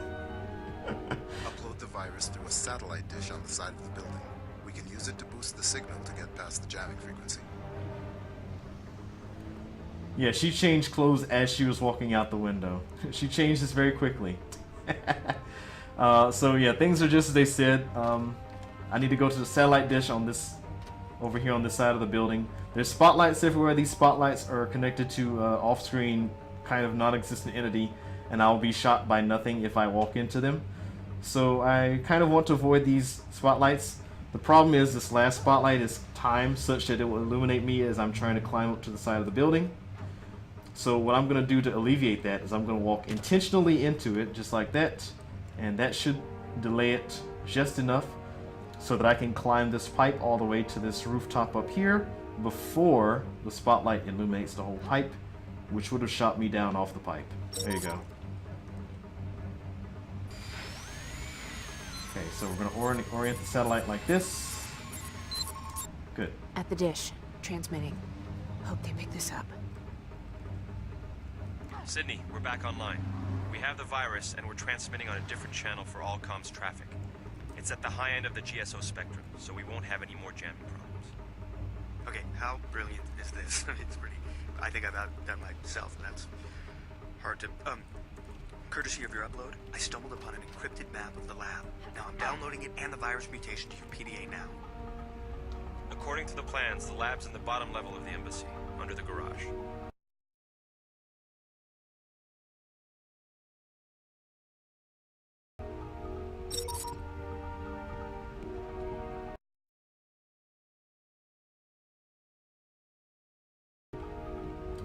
Upload the virus through a satellite dish on the side of the building. We can use it to boost the signal to get past the jamming frequency. Yeah, she changed clothes as she was walking out the window. She changed this very quickly. So yeah, things are just as they said. I need to go to the satellite dish on this, over here on this side of the building. There's spotlights everywhere. These spotlights are connected to off-screen kind of non-existent entity, and I'll be shot by nothing if I walk into them. So I kind of want to avoid these spotlights. The problem is this last spotlight is timed such that it will illuminate me as I'm trying to climb up to the side of the building. So what I'm going to do to alleviate that is I'm going to walk intentionally into it, just like that, and that should delay it just enough so that I can climb this pipe all the way to this rooftop up here before the spotlight illuminates the whole pipe, which would have shot me down off the pipe. There you go. Okay, so we're going to orient the satellite like this. Good. At the dish. Transmitting. Hope they pick this up. Sydney, we're back online. We have the virus, and we're transmitting on a different channel for all comms traffic. It's at the high end of the GSO spectrum, so we won't have any more jamming problems. Okay, how brilliant is this? It's pretty. I think I've outdone myself, and that's hard to. Courtesy of your upload, I stumbled upon an encrypted map of the lab. Now I'm downloading it and the virus mutation to your PDA now. According to the plans, the lab's in the bottom level of the embassy, under the garage.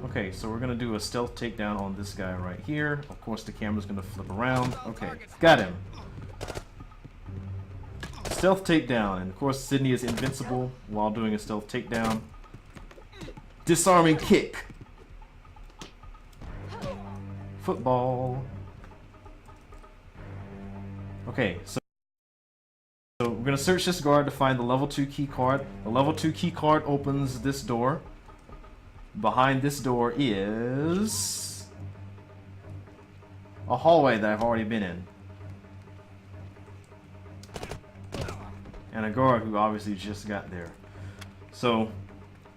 Okay, so we're gonna do a stealth takedown on this guy right here. Of course, the camera's gonna flip around. Okay, got him. Stealth takedown, and of course, Sydney is invincible while doing a stealth takedown. Disarming kick. Football. Okay, so we're gonna search this guard to find the level 2 key card. The level 2 key card opens this door. Behind this door is a hallway that I've already been in. And a guard who obviously just got there. So,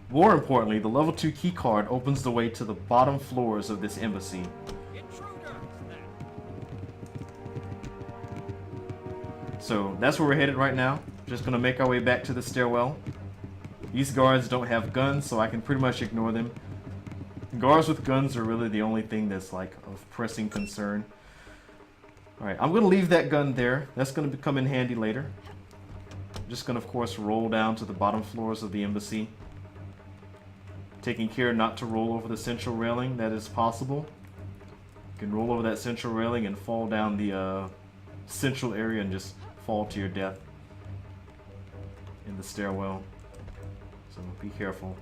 more importantly, the level 2 key card opens the way to the bottom floors of this embassy. So, that's where we're headed right now. Just gonna make our way back to the stairwell. These guards don't have guns, so I can pretty much ignore them. Guards with guns are really the only thing that's like of pressing concern. Alright, I'm going to leave that gun there. That's going to come in handy later. I'm just going to, of course, roll down to the bottom floors of the embassy. Taking care not to roll over the central railing. That is possible. You can roll over that central railing and fall down the central area and just fall to your death in the stairwell. So be careful.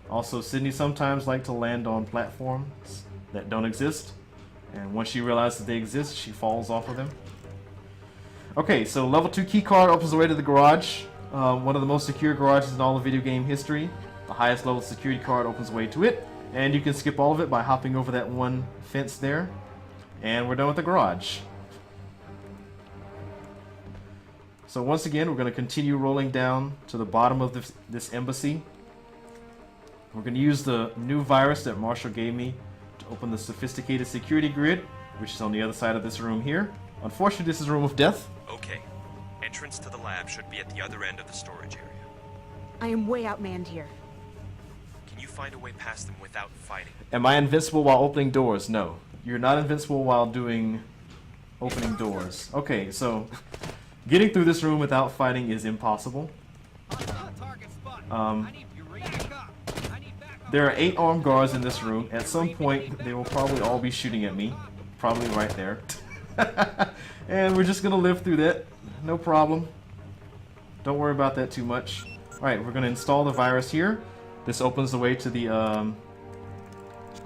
Also, Sydney sometimes likes to land on platforms that don't exist. And once she realizes that they exist, she falls off of them. Okay, so level 2 key card opens the way to the garage. One of the most secure garages in all of video game history. The highest level security card opens the way to it. And you can skip all of it by hopping over that one fence there. And we're done with the garage. So once again, we're going to continue rolling down to the bottom of this embassy. We're going to use the new virus that Marshall gave me to open the sophisticated security grid, which is on the other side of this room here. Unfortunately, this is a room of death. Okay. Entrance to the lab should be at the other end of the storage area. I am way outmanned here. Can you find a way past them without fighting? Am I invincible while opening doors? No. You're not invincible while opening doors. Okay, so getting through this room without fighting is impossible. There are 8 armed guards in this room. At some point, they will probably all be shooting at me. Probably right there. And we're just going to live through that. No problem. Don't worry about that too much. Alright, we're going to install the virus here. This opens the way to the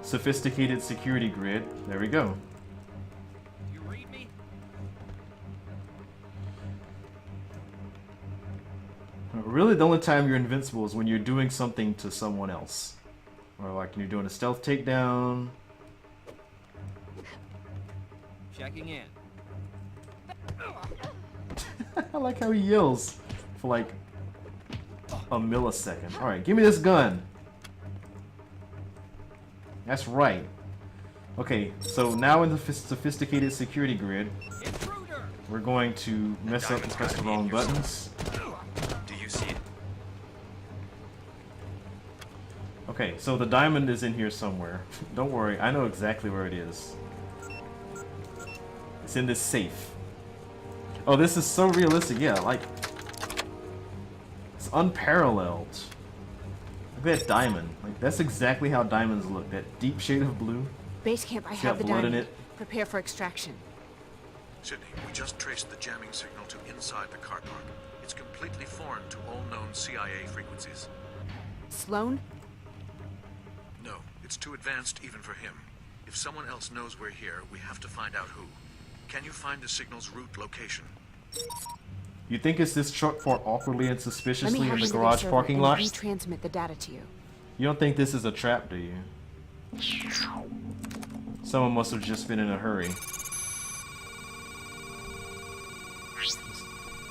sophisticated security grid. There we go. You read me? Really, the only time you're invincible is when you're doing something to someone else. Or like when you're doing a stealth takedown. Checking in. I like how he yells for like a millisecond. Alright, give me this gun. That's right. Okay, so now in the sophisticated security grid, Intruder! we're going to mess up and press the wrong buttons. Do you see it? Okay, so the diamond is in here somewhere. Don't worry, I know exactly where it is. It's in this safe. Oh, this is so realistic. Yeah, like It's unparalleled. Look at that diamond. Like, that's exactly how diamonds look. That deep shade of blue. Base camp, I It's have got the blood in diamond. it. Prepare for extraction. Sydney, we just traced the jamming signal to inside the car park. It's completely foreign to all known CIA frequencies. Sloan? No, it's too advanced even for him. If someone else knows we're here, we have to find out who. Can you find the signal's route location? You think it's this truck parked awkwardly and Let me suspiciously hack in the into garage server parking and lot? retransmit the data to you. You don't think this is a trap, do you? Someone must have just been in a hurry.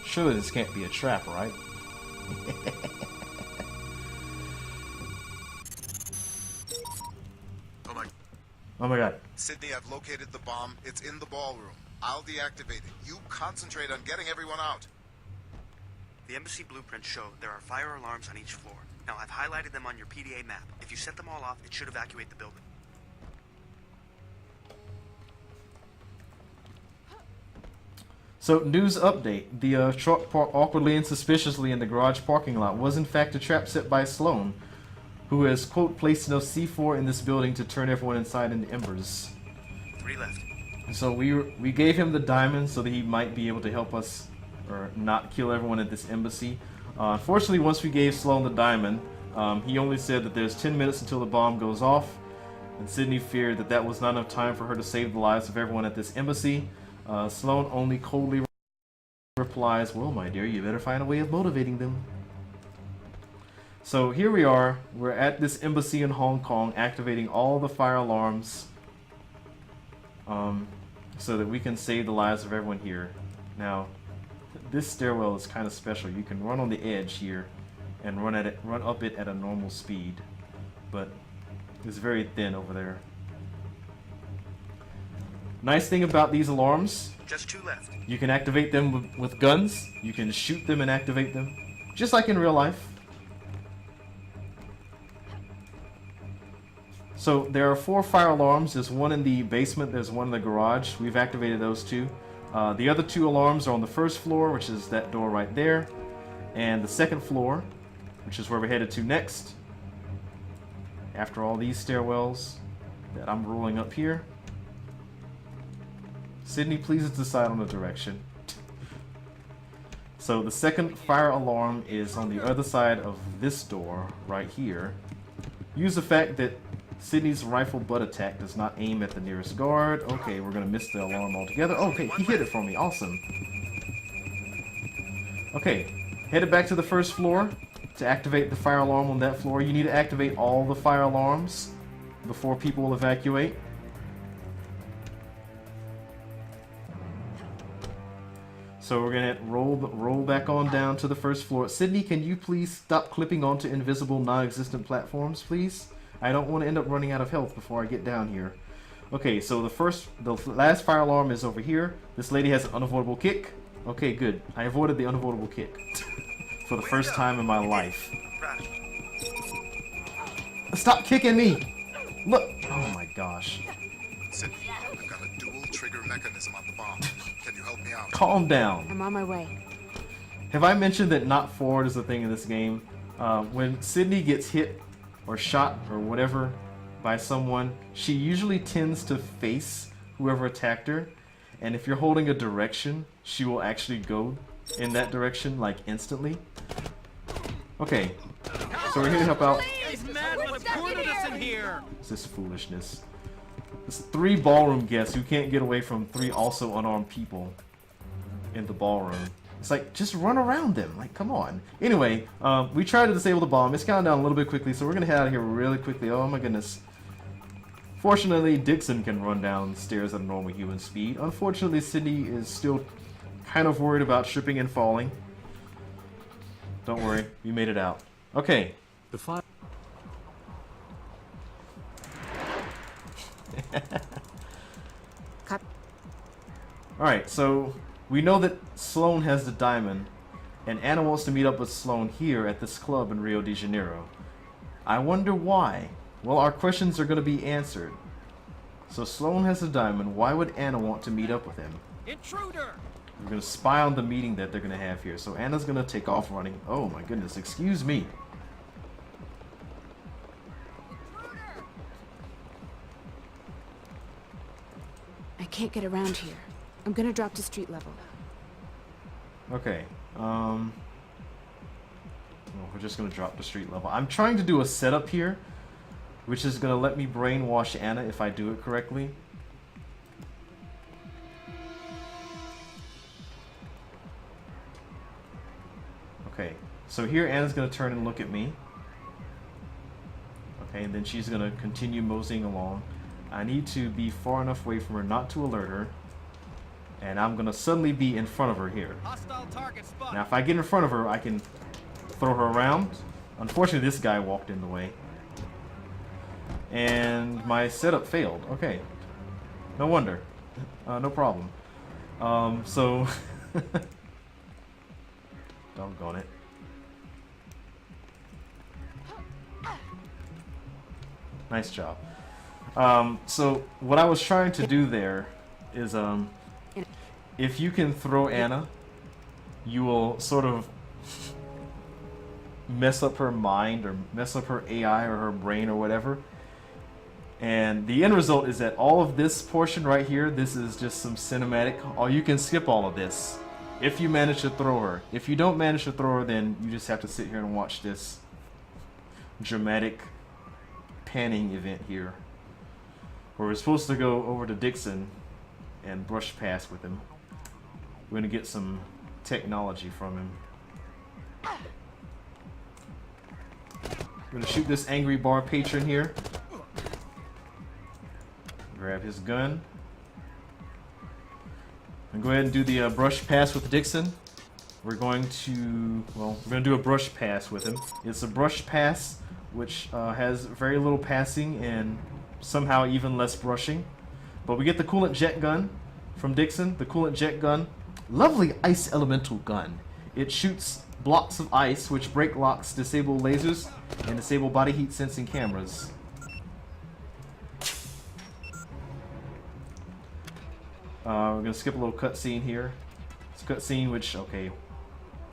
Surely this can't be a trap, right? Oh my god. Sydney, I've located the bomb. It's in the ballroom. I'll deactivate it. You concentrate on getting everyone out. The embassy blueprints show there are fire alarms on each floor. Now, I've highlighted them on your PDA map. If you set them all off, it should evacuate the building. So, news update. The truck parked awkwardly and suspiciously in the garage parking lot was in fact a trap set by Sloan, who has, quote, placed enough C4 in this building to turn everyone inside into embers. 3 left. So we gave him the diamond so that he might be able to help us, or not kill everyone at this embassy. Unfortunately, once we gave Sloan the diamond, he only said that there's 10 minutes until the bomb goes off, and Sydney feared that that was not enough time for her to save the lives of everyone at this embassy. Sloan only coldly replies, "Well, my dear, you better find a way of motivating them." So here we are, we're at this embassy in Hong Kong, activating all the fire alarms so that we can save the lives of everyone here. Now, this stairwell is kind of special. You can run on the edge here and run up it at a normal speed, but it's very thin over there. Nice thing about these alarms, Just 2 left. you can activate them with guns. You can shoot them and activate them, just like in real life. So there are 4 fire alarms. There's one in the basement, there's one in the garage. We've activated those 2. The other 2 alarms are on the first floor, which is that door right there, and the second floor, which is where we're headed to next. After all these stairwells that I'm rolling up here. Sydney, please decide on the direction. So the second fire alarm is on the other side of this door right here. Use the fact that Sydney's rifle butt attack does not aim at the nearest guard. Okay, we're gonna miss the alarm altogether. Okay, he hit it for me. Awesome. Okay, headed back to the first floor to activate the fire alarm on that floor. You need to activate all the fire alarms before people will evacuate. So we're gonna roll back on down to the first floor. Sydney, can you please stop clipping onto invisible, non-existent platforms, please? I don't want to end up running out of health before I get down here. Okay, so the last fire alarm is over here. This lady has an unavoidable kick. Okay, good. I avoided the unavoidable kick for the first time in my life. Stop kicking me! Look! Oh my gosh. Sydney, I've got a dual trigger mechanism on the bomb. Can you help me out? Calm down. I'm on my way. Have I mentioned that not forward is a thing in this game? When Sydney gets hit or shot or whatever by someone, she usually tends to face whoever attacked her, and if you're holding a direction, she will actually go in that direction, like, instantly. Okay, so we're here to help out. These madmen have cornered us in here! What's this foolishness? There's 3 ballroom guests who can't get away from 3 also unarmed people in the ballroom. It's like, just run around them. Like, come on. Anyway, we tried to disable the bomb. It's gone down a little bit quickly, so we're going to head out of here really quickly. Oh my goodness. Fortunately, Dixon can run downstairs at a normal human speed. Unfortunately, Sydney is still kind of worried about tripping and falling. Don't worry, we made it out. Okay. The fire. Cut. Alright, so we know that Sloan has the diamond, and Anna wants to meet up with Sloan here at this club in Rio de Janeiro. I wonder why. Well, our questions are going to be answered. So Sloan has the diamond. Why would Anna want to meet up with him? Intruder! We're gonna spy on the meeting that they're gonna have here. So Anna's gonna take off running. Oh my goodness, excuse me. I can't get around here. I'm gonna drop to street level. Okay. Well, we're just gonna drop to street level. I'm trying to do a setup here, which is gonna let me brainwash Anna if I do it correctly. Okay, so here Anna's gonna turn and look at me. Okay, and then she's gonna continue moseying along. I need to be far enough away from her not to alert her. And I'm gonna suddenly be in front of her here. Hostile target spot. Now if I get in front of her, I can throw her around. Unfortunately, this guy walked in the way. And my setup failed. Okay. No wonder. No problem. So... Doggone it. Nice job. So what I was trying to do there is, if you can throw Anna, you will sort of mess up her mind or mess up her AI or her brain or whatever. And the end result is that all of this portion right here, this is just some cinematic. Or you can skip all of this if you manage to throw her. If you don't manage to throw her, then you just have to sit here and watch this dramatic panning event here. Where we're supposed to go over to Dixon and brush past with him. We're gonna get some technology from him. We're gonna shoot this angry bar patron here. Grab his gun. And go ahead and do the brush pass with Dixon. We're going to, well, we're gonna do a brush pass with him. It's a brush pass which has very little passing and somehow even less brushing. But we get the coolant jet gun from Dixon. The coolant jet gun, lovely ice elemental gun. It shoots blocks of ice which break locks, disable lasers, and disable body heat sensing cameras. We're gonna skip a little cutscene here. It's a cutscene which, okay,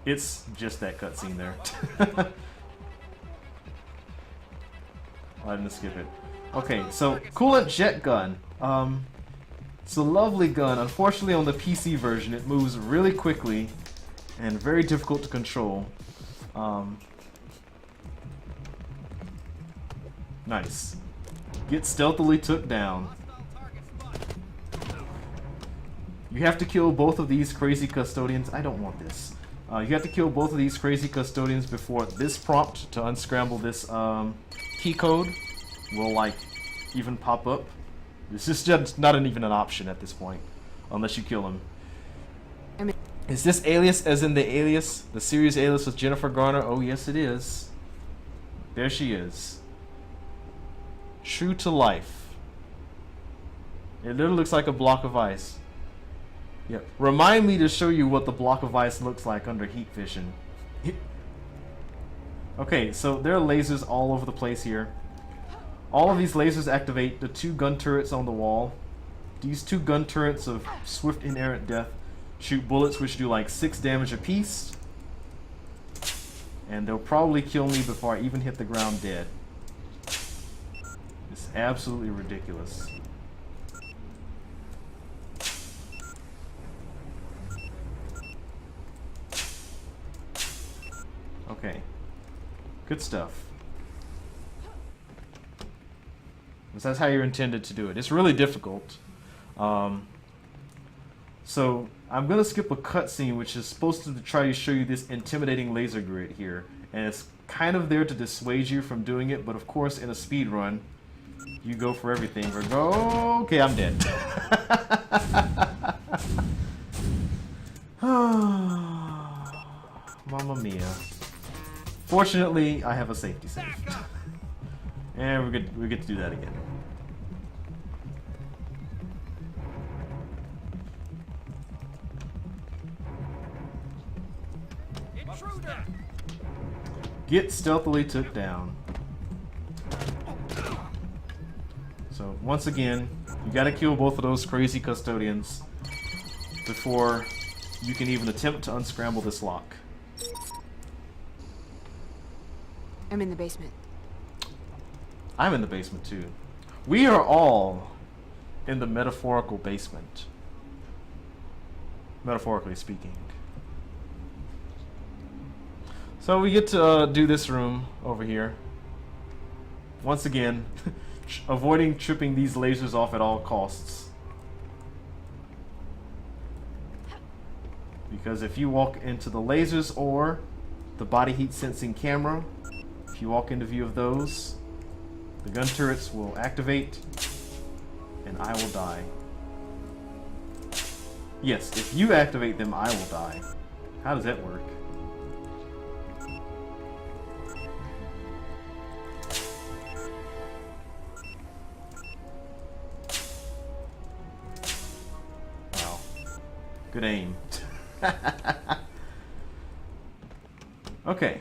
it's just that cutscene there. I didn't skip it. Okay, so coolant jet gun. It's a lovely gun. Unfortunately, on the PC version, it moves really quickly and very difficult to control. Nice. Get stealthily took down. You have to kill both of these crazy custodians. I don't want this. You have to kill both of these crazy custodians before this prompt to unscramble this key code will, like, even pop up. This is just not even an option at this point, unless you kill him. Is this Alias as in the Alias? The series Alias with Jennifer Garner? Oh yes it is. There she is. True to life. It literally looks like a block of ice. Yeah. Remind me to show you what the block of ice looks like under heat vision. Okay, so there are lasers all over the place here. All of these lasers activate the 2 gun turrets on the wall. These 2 gun turrets of swift inerrant death shoot bullets which do like 6 damage apiece. And they'll probably kill me before I even hit the ground dead. It's absolutely ridiculous. Okay. Good stuff. That's how you're intended to do it. It's really difficult. So I'm gonna skip a cutscene which is supposed to try to show you this intimidating laser grid here, and it's kind of there to dissuade you from doing it. But of course, in a speed run, you go for everything. We're okay, I'm dead. Mamma mia. Fortunately, I have a safety save. And we get to do that again. Intruder! Get stealthily took down. So once again, you gotta kill both of those crazy custodians before you can even attempt to unscramble this lock. I'm in the basement. I'm in the basement too. We are all in the metaphorical basement. Metaphorically speaking. So we get to do this room over here. Once again, avoiding tripping these lasers off at all costs. Because if you walk into the lasers or the body heat sensing camera, if you walk into view of those, the gun turrets will activate and I will die. Yes, if you activate them, I will die. How does that work? Wow. Good aim. Okay.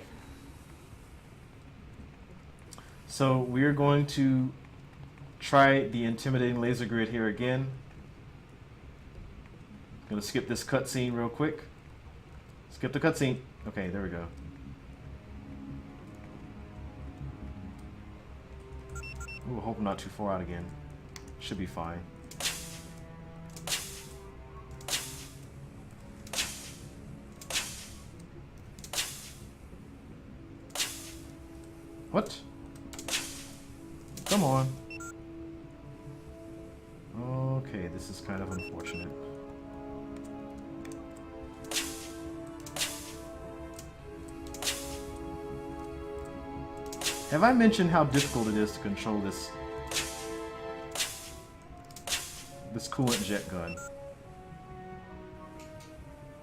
So we're going to try the intimidating laser grid here again. Gonna skip this cutscene real quick. Skip the cutscene. Okay, there we go. Ooh, hope I'm not too far out again. Should be fine. What? Come on. Okay, this is kind of unfortunate. Have I mentioned how difficult it is to control this coolant jet gun?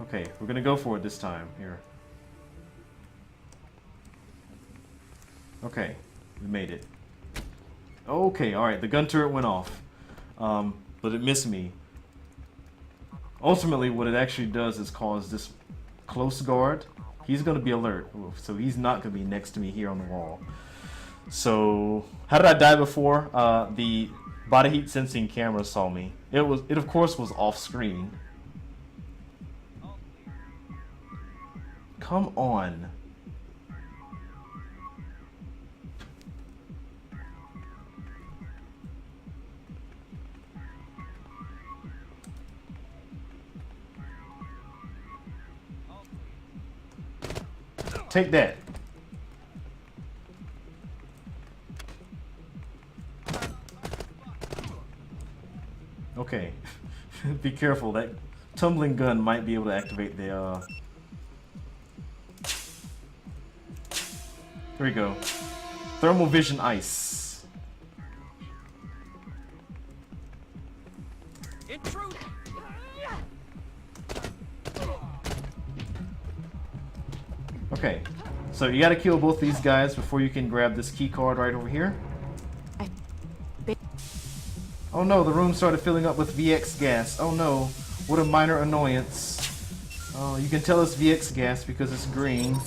Okay, we're gonna go for it this time. Here. Okay, we made it. Okay, alright, the gun turret went off. But it missed me. Ultimately, what it actually does is cause this close guard. He's gonna be alert, so he's not gonna be next to me here on the wall. So, how did I die before? The body heat sensing camera saw me. It of course was off screen. Come on. Take that. Okay. Be careful. That tumbling gun might be able to activate the Here we go. Thermal vision ice. Intruder! Okay. So you gotta kill both these guys before you can grab this key card right over here. Oh no, the room started filling up with VX gas. Oh no, what a minor annoyance. Oh, you can tell it's VX gas because it's green.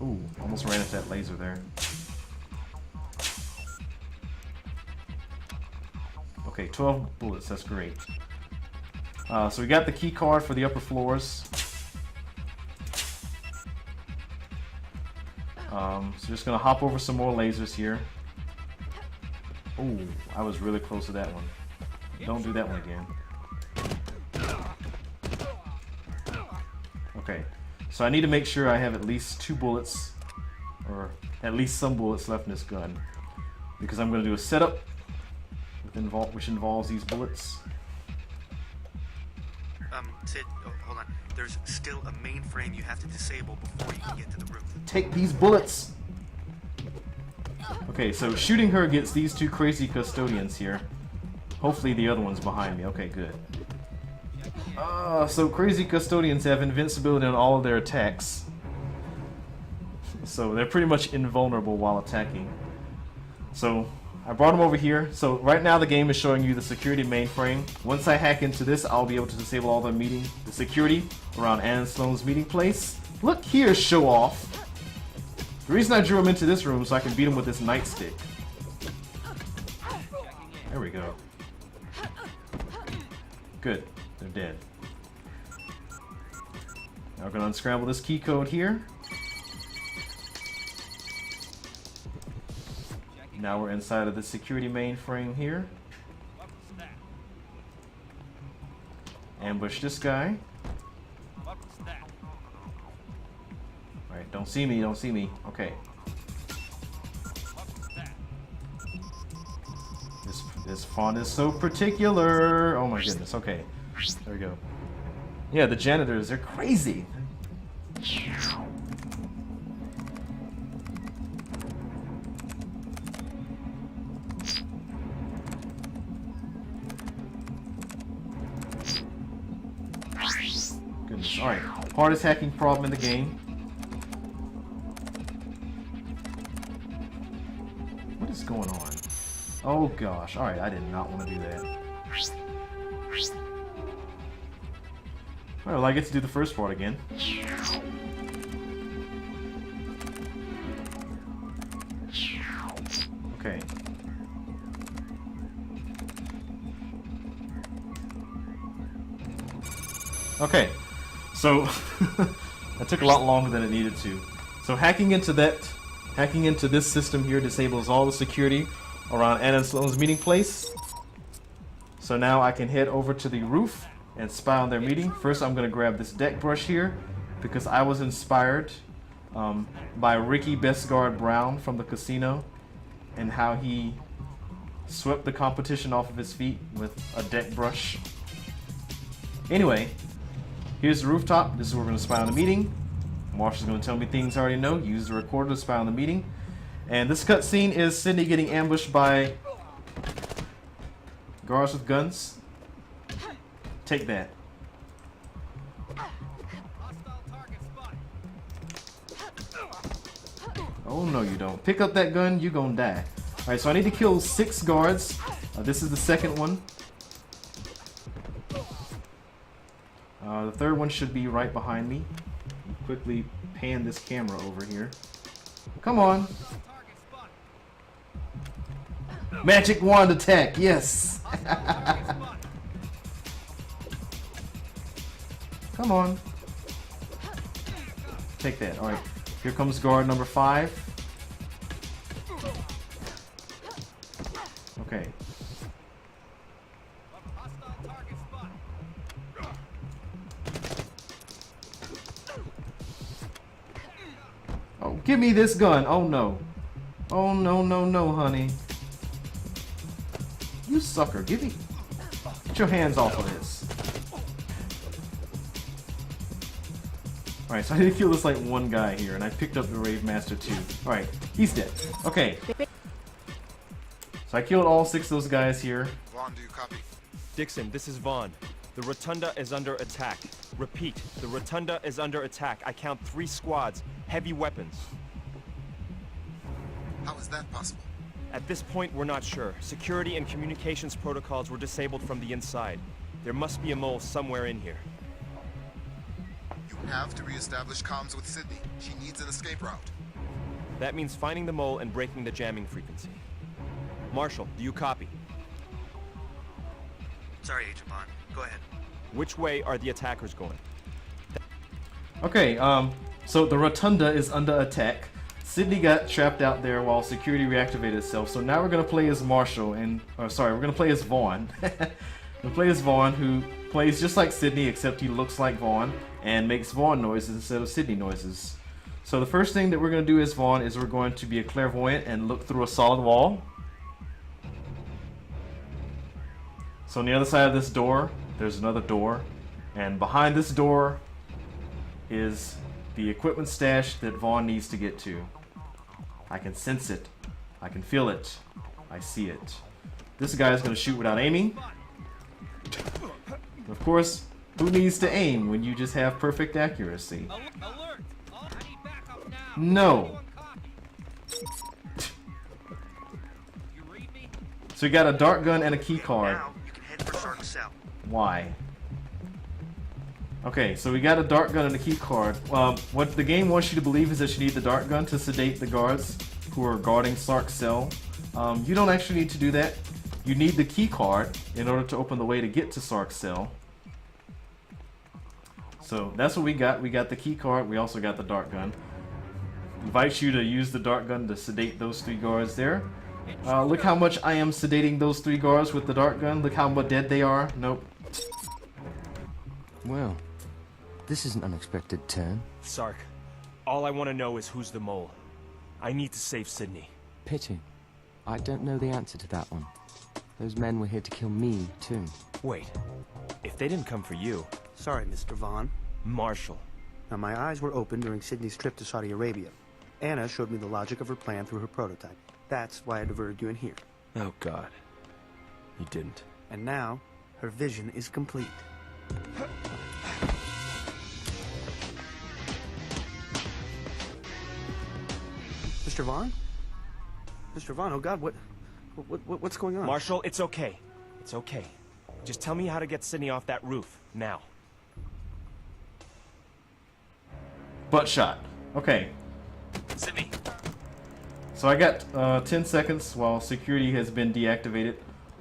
Ooh, almost ran into that laser there. Okay, 12 bullets, that's great. So we got the key card for the upper floors. So just gonna hop over some more lasers here. Ooh, I was really close to that one. Don't do that one again. Okay, so I need to make sure I have at least 2 bullets, or at least some bullets left in this gun, because I'm going to do a setup which involves these bullets. Sid, oh, hold on. There's still a mainframe you have to disable before you can get to the roof. Take these bullets! Okay, so shooting her against these 2 crazy custodians here. Hopefully the other one's behind me. Okay, good. So crazy custodians have invincibility on all of their attacks. So they're pretty much invulnerable while attacking. So I brought them over here. So right now the game is showing you the security mainframe. Once I hack into this, I'll be able to disable all the security around Anne Sloan's meeting place. Look here, show off! The reason I drew him into this room so I can beat him with this nightstick. There we go. Good. They're dead. Now we're gonna unscramble this key code here. Now we're inside of the security mainframe here. Ambush this guy. Alright, don't see me, don't see me. Okay. This font is so particular. Oh my goodness, okay. There we go. Yeah, the janitors, they're crazy. Goodness, alright. Hardest hacking problem in the game. What is going on? Oh gosh, alright, I did not want to do that. Well, I get to do the first part again. Okay. Okay, so that took a lot longer than it needed to. So hacking into this system here disables all the security around Anna and Sloane's meeting place. So now I can head over to the roof and spy on their meeting. First, I'm going to grab this deck brush here because I was inspired by Ricky Bestguard Brown from the casino and how he swept the competition off of his feet with a deck brush. Anyway, here's the rooftop. This is where we're going to spy on the meeting. Marshall's going to tell me things I already know. Use the recorder to spy on the meeting. And this cutscene is Sydney getting ambushed by guards with guns. Take that. Oh no you don't. Pick up that gun, you gonna die. Alright, so I need to kill 6 guards. This is the second one. The third one should be right behind me. Quickly pan this camera over here. Come on. Magic wand attack, yes. Come on. Take that. Alright. Here comes guard number 5. Okay. Oh, give me this gun. Oh no. Oh no, no, no, honey. You sucker. Get your hands off of this. Alright, so I need to kill this like one guy here, and I picked up the Rave Master too. Alright, he's dead. Okay. So I killed all 6 of those guys here. Vaughn, do you copy? Dixon, this is Vaughn. The Rotunda is under attack. Repeat, the Rotunda is under attack. I count 3 squads, heavy weapons. How is that possible? At this point, we're not sure. Security and communications protocols were disabled from the inside. There must be a mole somewhere in here. You have to re-establish comms with Sydney. She needs an escape route. That means finding the mole and breaking the jamming frequency. Marshall, do you copy? Sorry, Agent Bond. Go ahead. Which way are the attackers going? Okay, so the Rotunda is under attack. Sydney got trapped out there while security reactivated itself. So now we're gonna play as Marshall and, we're gonna play as Vaughn. We'll play as Vaughn, who plays just like Sydney, except he looks like Vaughn and makes Vaughn noises instead of Sydney noises. So the first thing that we're gonna do as Vaughn is we're going to be a clairvoyant and look through a solid wall. So on the other side of this door, there's another door, and behind this door is the equipment stash that Vaughn needs to get to. I can sense it. I can feel it. I see it. This guy is going to shoot without aiming. Of course, who needs to aim when you just have perfect accuracy? Alert! I need backup now. No. You read me? So you got a dart gun and a key card. Now you can head for Shark's cell. Why? Okay, so we got a dart gun and a key card. What the game wants you to believe is that you need the dart gun to sedate the guards who are guarding Sark's cell. You don't actually need to do that. You need the key card in order to open the way to get to Sark's cell. So that's what we got. We got the key card. We also got the dart gun. Invite you to use the dart gun to sedate those 3 guards there. Look how much I am sedating those 3 guards with the dart gun. Look how much dead they are. Nope. Well, this is an unexpected turn. Sark, all I want to know is who's the mole. I need to save Sydney. Pity. I don't know the answer to that one. Those men were here to kill me, too. Wait, if they didn't come for you... Sorry, Mr. Vaughn. Marshall. Now, my eyes were open during Sydney's trip to Saudi Arabia. Anna showed me the logic of her plan through her prototype. That's why I diverted you in here. Oh, God. You didn't. And now, her vision is complete. Mr. Vaughn? Mr. Vaughn, oh God, what's going on? Marshall, it's okay. It's okay. Just tell me how to get Sydney off that roof, now. Butt shot. Okay. Sydney. So I got 10 seconds while security has been deactivated.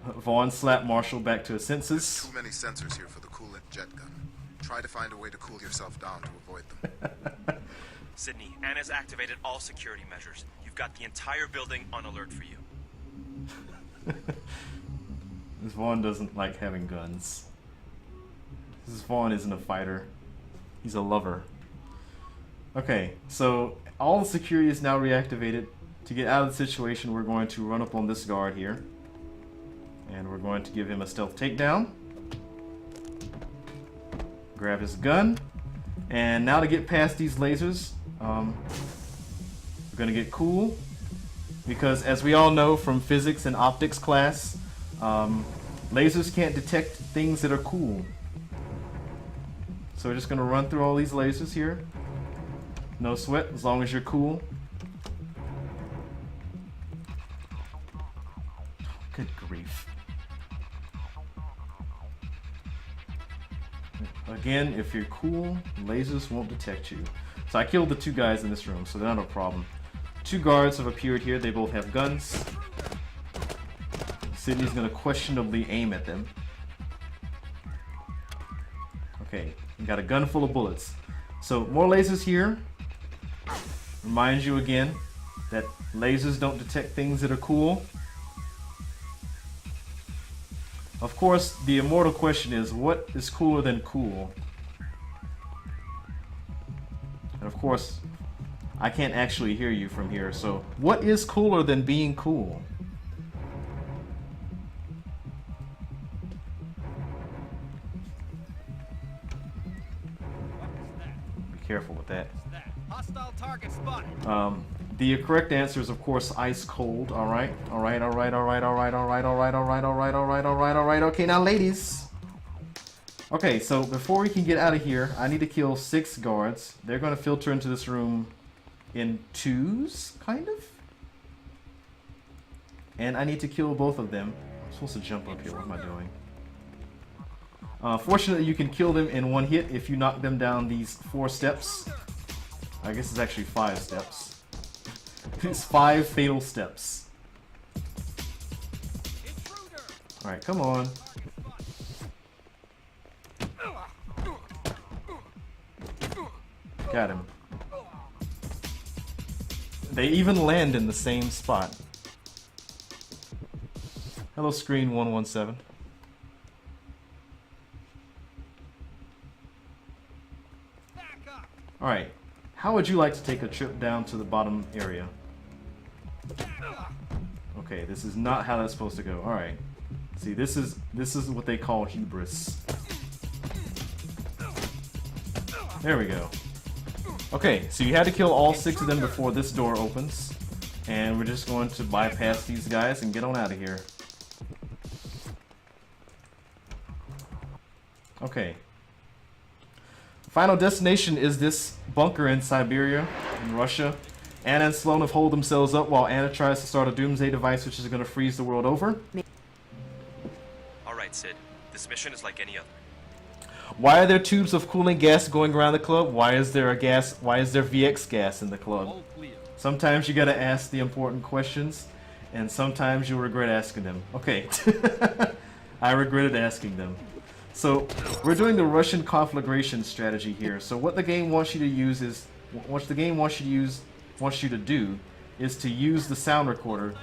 Vaughn slapped Marshall back to his senses. Too many sensors here for the coolant jet gun. Try to find a way to cool yourself down to avoid them. Sydney, Anna's activated all security measures. You've got the entire building on alert for you. This Vaughn doesn't like having guns. This Vaughn isn't a fighter. He's a lover. Okay, so all the security is now reactivated. To get out of the situation, we're going to run up on this guard here. And we're going to give him a stealth takedown. Grab his gun. And now to get past these lasers, we're going to get cool. Because as we all know from physics and optics class, lasers can't detect things that are cool. So we're just going to run through all these lasers here. No sweat, as long as you're cool. Good grief. Again, if you're cool, lasers won't detect you. So I killed the 2 guys in this room, so they're not a problem. 2 guards have appeared here. They both have guns. Sydney's gonna questionably aim at them. Okay, we got a gun full of bullets. So more lasers here. Remind you again that lasers don't detect things that are cool. Of course, the immortal question is, what is cooler than cool? And of course, I can't actually hear you from here, so what is cooler than being cool? Be careful with that. Hostile target spotted. The correct answer is, of course, ice cold. All right, all right, all right, all right, all right, all right, all right, all right, all right, all right, all right, all right. Okay, now, ladies. Okay, so before we can get out of here, I need to kill 6 guards. They're going to filter into this room in 2s, kind of. And I need to kill both of them. I'm supposed to jump up here. What am I doing? Fortunately, you can kill them in 1 hit if you knock them down these 4 steps. I guess it's actually 5 steps. It's 5 fatal steps. Alright, come on. Got him. They even land in the same spot. Hello, screen 117. Alright. How would you like to take a trip down to the bottom area? Okay, this is not how that's supposed to go. Alright. See, this is what they call hubris. There we go. Okay, so you had to kill all 6 of them before this door opens. And we're just going to bypass these guys and get on out of here. Okay. Final destination is this bunker in Siberia, in Russia. Anna and Sloan have holed themselves up while Anna tries to start a doomsday device which is going to freeze the world over. Alright, Sid. This mission is like any other. Why are there tubes of cooling gas going around the club? Why is there VX gas in the club? Sometimes you gotta ask the important questions, and sometimes you'll regret asking them. Okay. I regretted asking them. So we're doing the Russian conflagration strategy here. So what the game wants you to use is, what the game wants you to do is to use the sound recorder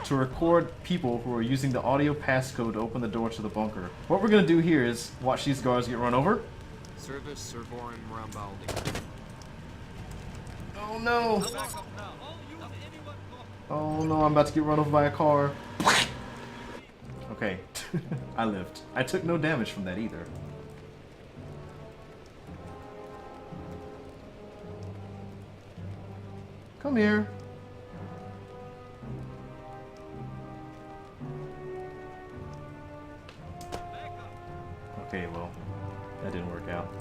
to record people who are using the audio passcode to open the door to the bunker. What we're gonna do here is watch these guards get run over. Service Servorum Rambaldi. Oh no! Oh no, I'm about to get run over by a car. Okay, I lived. I took no damage from that either. Come here. Okay, well, that didn't work out.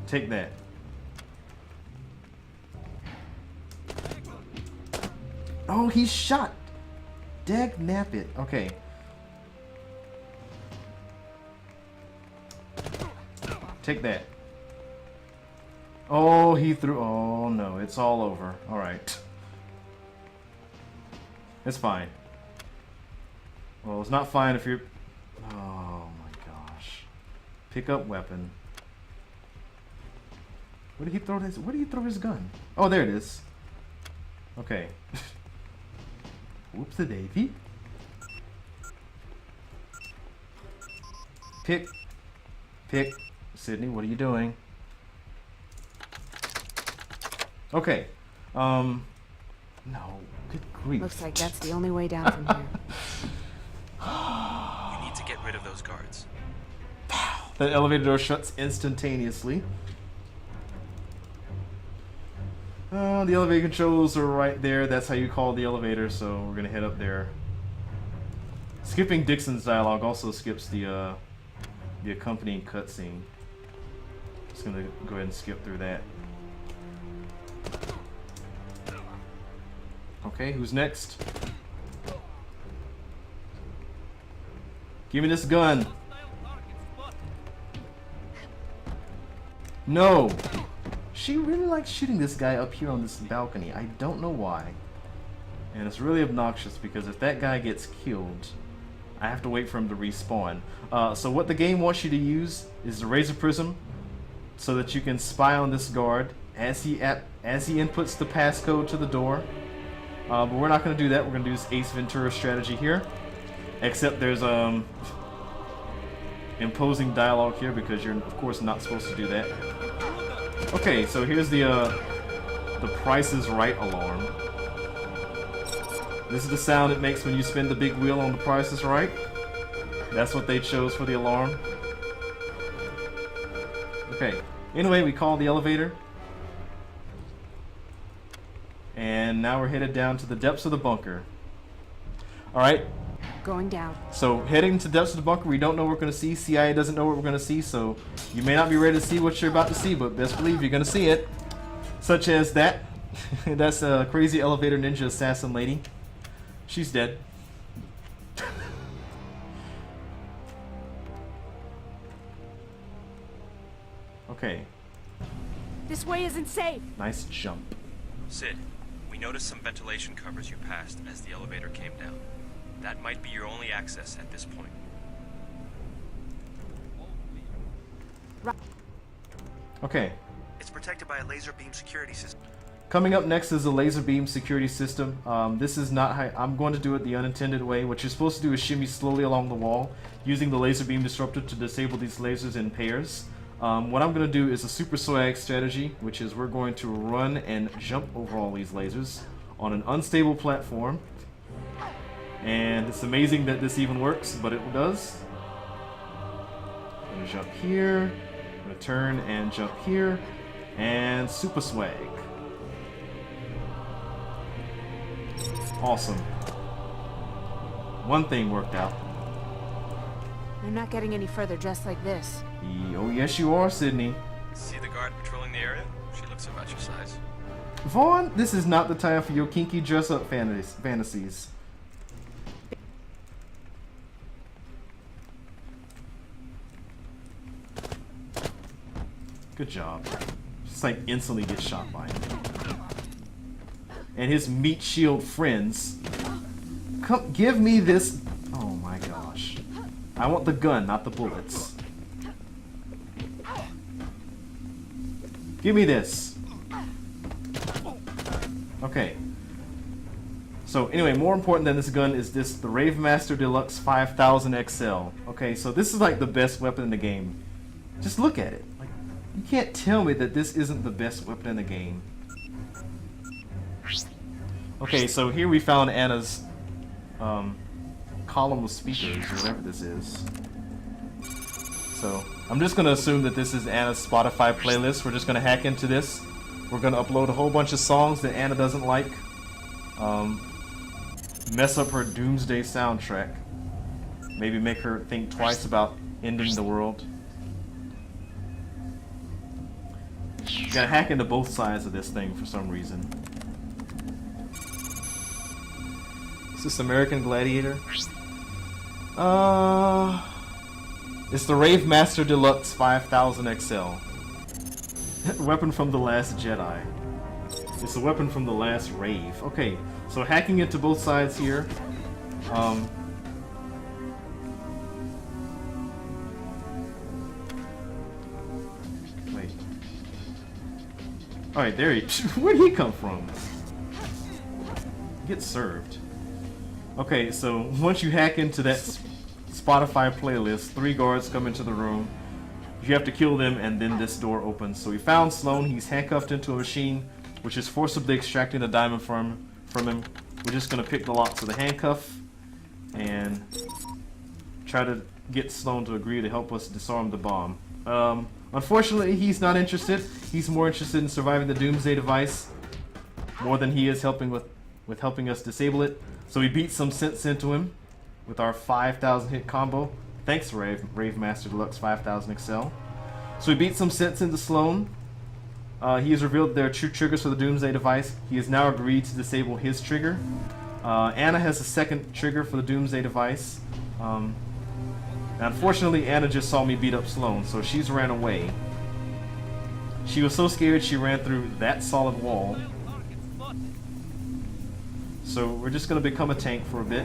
Take that. Oh, he's shot! Dag nap it. Okay. Take that. Oh, he threw... Oh, no. It's all over. Alright. It's fine. Well, it's not fine if you're... Oh, my gosh. Pick up weapon. Where did he throw his... Where did he throw his gun? Oh, there it is. Okay. Whoops-a-daisy. Pick. Pick. Sydney, what are you doing? Okay. No. Good grief. Looks like that's the only way down from here. You need to get rid of those guards. That elevator door shuts instantaneously. The elevator controls are right there. That's how you call the elevator, so we're gonna head up there. Skipping Dixon's dialogue also skips the accompanying cutscene. Just gonna go ahead and skip through that. Okay, who's next? Give me this gun. No! She really likes shooting this guy up here on this balcony. I don't know why. And it's really obnoxious because if that guy gets killed, I have to wait for him to respawn. So what the game wants you to use is the Razor Prism so that you can spy on this guard as he inputs the passcode to the door. But we're not going to do that. We're going to do this Ace Ventura strategy here. Except there's imposing dialogue here because you're of course not supposed to do that. Okay, so here's the Price is Right alarm. This is the sound it makes when you spin the big wheel on the Price is Right. That's what they chose for the alarm. Okay, anyway, we call the elevator. And now we're headed down to the depths of the bunker. Alright. Going down. So heading to the depths of the bunker, we don't know what we're going to see. CIA doesn't know what we're going to see, so you may not be ready to see what you're about to see, but best believe you're going to see it. Such as that. That's a crazy elevator ninja assassin lady. She's dead. Okay. This way isn't safe. Nice jump. Sid, we noticed some ventilation covers you passed as the elevator came down. That might be your only access at this point. Okay. It's protected by a laser beam security system. Coming up next is the laser beam security system. This is not how I'm going to do it the unintended way. What you're supposed to do is shimmy slowly along the wall, using the laser beam disruptor to disable these lasers in pairs. What I'm going to do is a super swag strategy, which is we're going to run and jump over all these lasers on an unstable platform. And it's amazing that this even works, but it does. I'm going to jump here, I'm going to turn and jump here, and super swag. Awesome. One thing worked out. I'm not getting any further dressed like this. Oh yes you are, Sydney. See the guard patrolling the area? She looks about your size. Vaughn, this is not the time for your kinky dress-up fantasies. Good job. Just like instantly get shot by him. And his meat shield friends. Come, give me this. Oh my gosh. I want the gun, not the bullets. Give me this. Okay. So anyway, more important than this gun is this, the Ravemaster Deluxe 5000 XL. Okay, so this is like the best weapon in the game. Just look at it. Like, you can't tell me that this isn't the best weapon in the game. Okay, so here we found Anna's column of speakers, or whatever this is. So I'm just gonna assume that this is Anna's Spotify playlist. We're just gonna hack into this. We're gonna upload a whole bunch of songs that Anna doesn't like. Mess up her doomsday soundtrack. Maybe make her think twice about ending the world. You gotta hack into both sides of this thing for some reason. Is this American Gladiator? It's the Ravemaster Deluxe 5000 XL. Weapon from the Last Jedi. It's a weapon from the last rave. Okay, so hacking into both sides here. Wait. Alright, there he... Where'd he come from? Get served. Okay, so once you hack into that Spotify playlist, 3 guards come into the room. You have to kill them, and then this door opens. So we found Sloan. He's handcuffed into a machine, which is forcibly extracting the diamond from him. We're just going to pick the locks of the handcuff and try to get Sloan to agree to help us disarm the bomb. Unfortunately, he's not interested. He's more interested in surviving the Doomsday device more than he is helping with helping us disable it. So we beat some sense into him with our 5,000 hit combo. Thanks, Ravemaster Deluxe 5000 XL. So we beat some sense into Sloan. He has revealed there are 2 triggers for the Doomsday device. He has now agreed to disable his trigger. Anna has a second trigger for the Doomsday device. Unfortunately, Anna just saw me beat up Sloan, so she's ran away. She was so scared she ran through that solid wall. So we're just going to become a tank for a bit.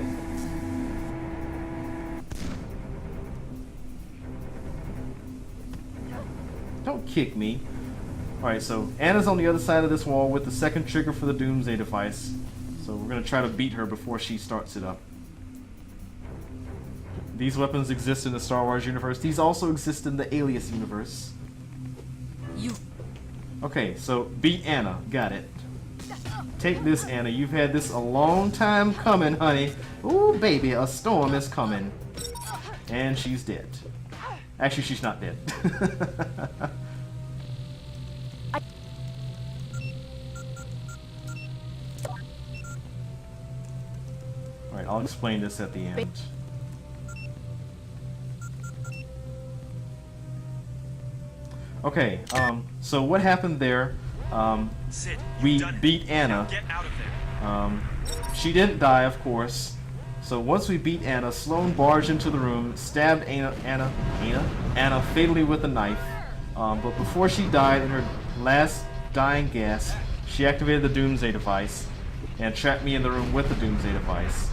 Don't kick me. Alright, so Anna's on the other side of this wall with the second trigger for the Doomsday device. So we're going to try to beat her before she starts it up. These weapons exist in the Star Wars universe. These also exist in the Alias universe. Okay, so beat Anna. Got it. Take this, Anna. You've had this a long time coming, honey. Ooh, baby, a storm is coming. And she's dead. Actually, she's not dead. Alright, I'll explain this at the end. Okay, so what happened there, Sid, we beat Anna. Get out of there. She didn't die, of course. So once we beat Anna, Sloan barged into the room, stabbed Anna fatally with a knife. But before she died, in her last dying gasp, she activated the Doomsday device and trapped me in the room with the Doomsday device.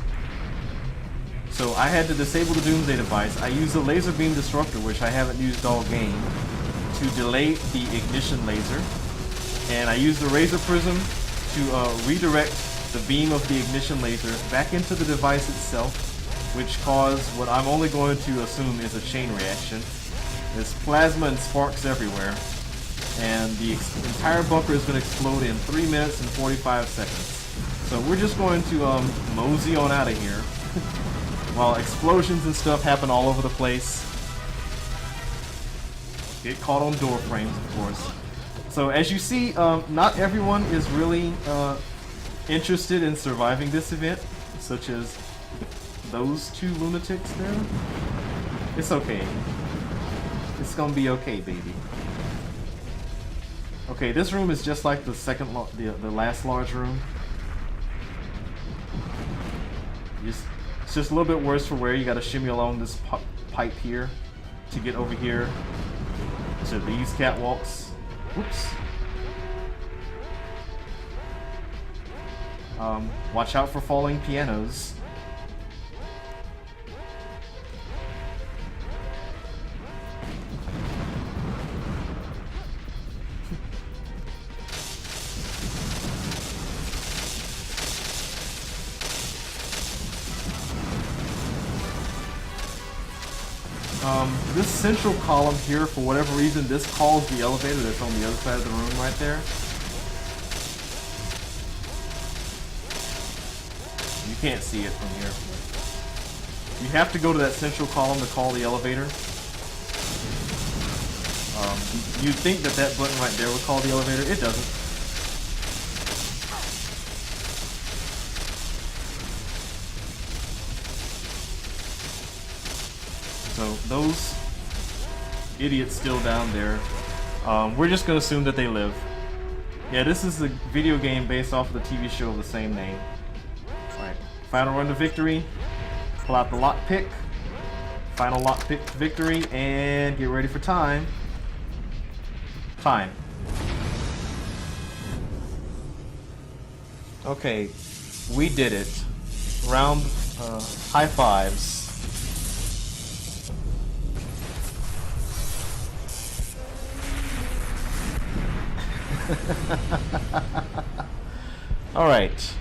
So I had to disable the Doomsday device. I used a laser beam disruptor, which I haven't used all game, to delay the ignition laser. And I used the Razor Prism to redirect the beam of the ignition laser back into the device itself, which caused what I'm only going to assume is a chain reaction. There's plasma and sparks everywhere, and the entire bunker is going to explode in 3 minutes and 45 seconds. So we're just going to mosey on out of here, while explosions and stuff happen all over the place. Get caught on door frames, of course. So as you see, not everyone is really interested in surviving this event, such as those 2 lunatics there. It's okay. It's gonna be okay, baby. Okay, this room is just like the the last large room. It's just a little bit worse for wear. You gotta shimmy along this pipe here to get over here to these catwalks. Whoops. Watch out for falling pianos. This central column here, for whatever reason, this calls the elevator that's on the other side of the room right there. You can't see it from here. You have to go to that central column to call the elevator. You'd think that that button right there would call the elevator. It doesn't. So those idiots still down there. We're just gonna assume that they live. Yeah, this is a video game based off of the TV show of the same name. Alright, final run to victory. Pull out the lockpick. Final lockpick to victory, and get ready for time. Time. Okay, we did it. Round high fives. Alright,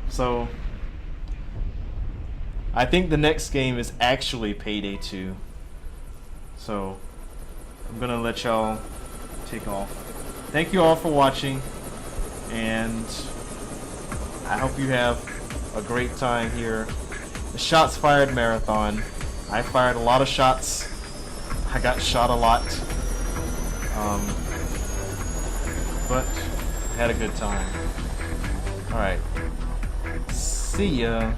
so I think the next game is actually Payday 2. So I'm gonna let y'all take off. Thank you all for watching, and I hope you have a great time here. The Shots Fired Marathon. I fired a lot of shots. I got shot a lot. But had a good time. Alright. See ya.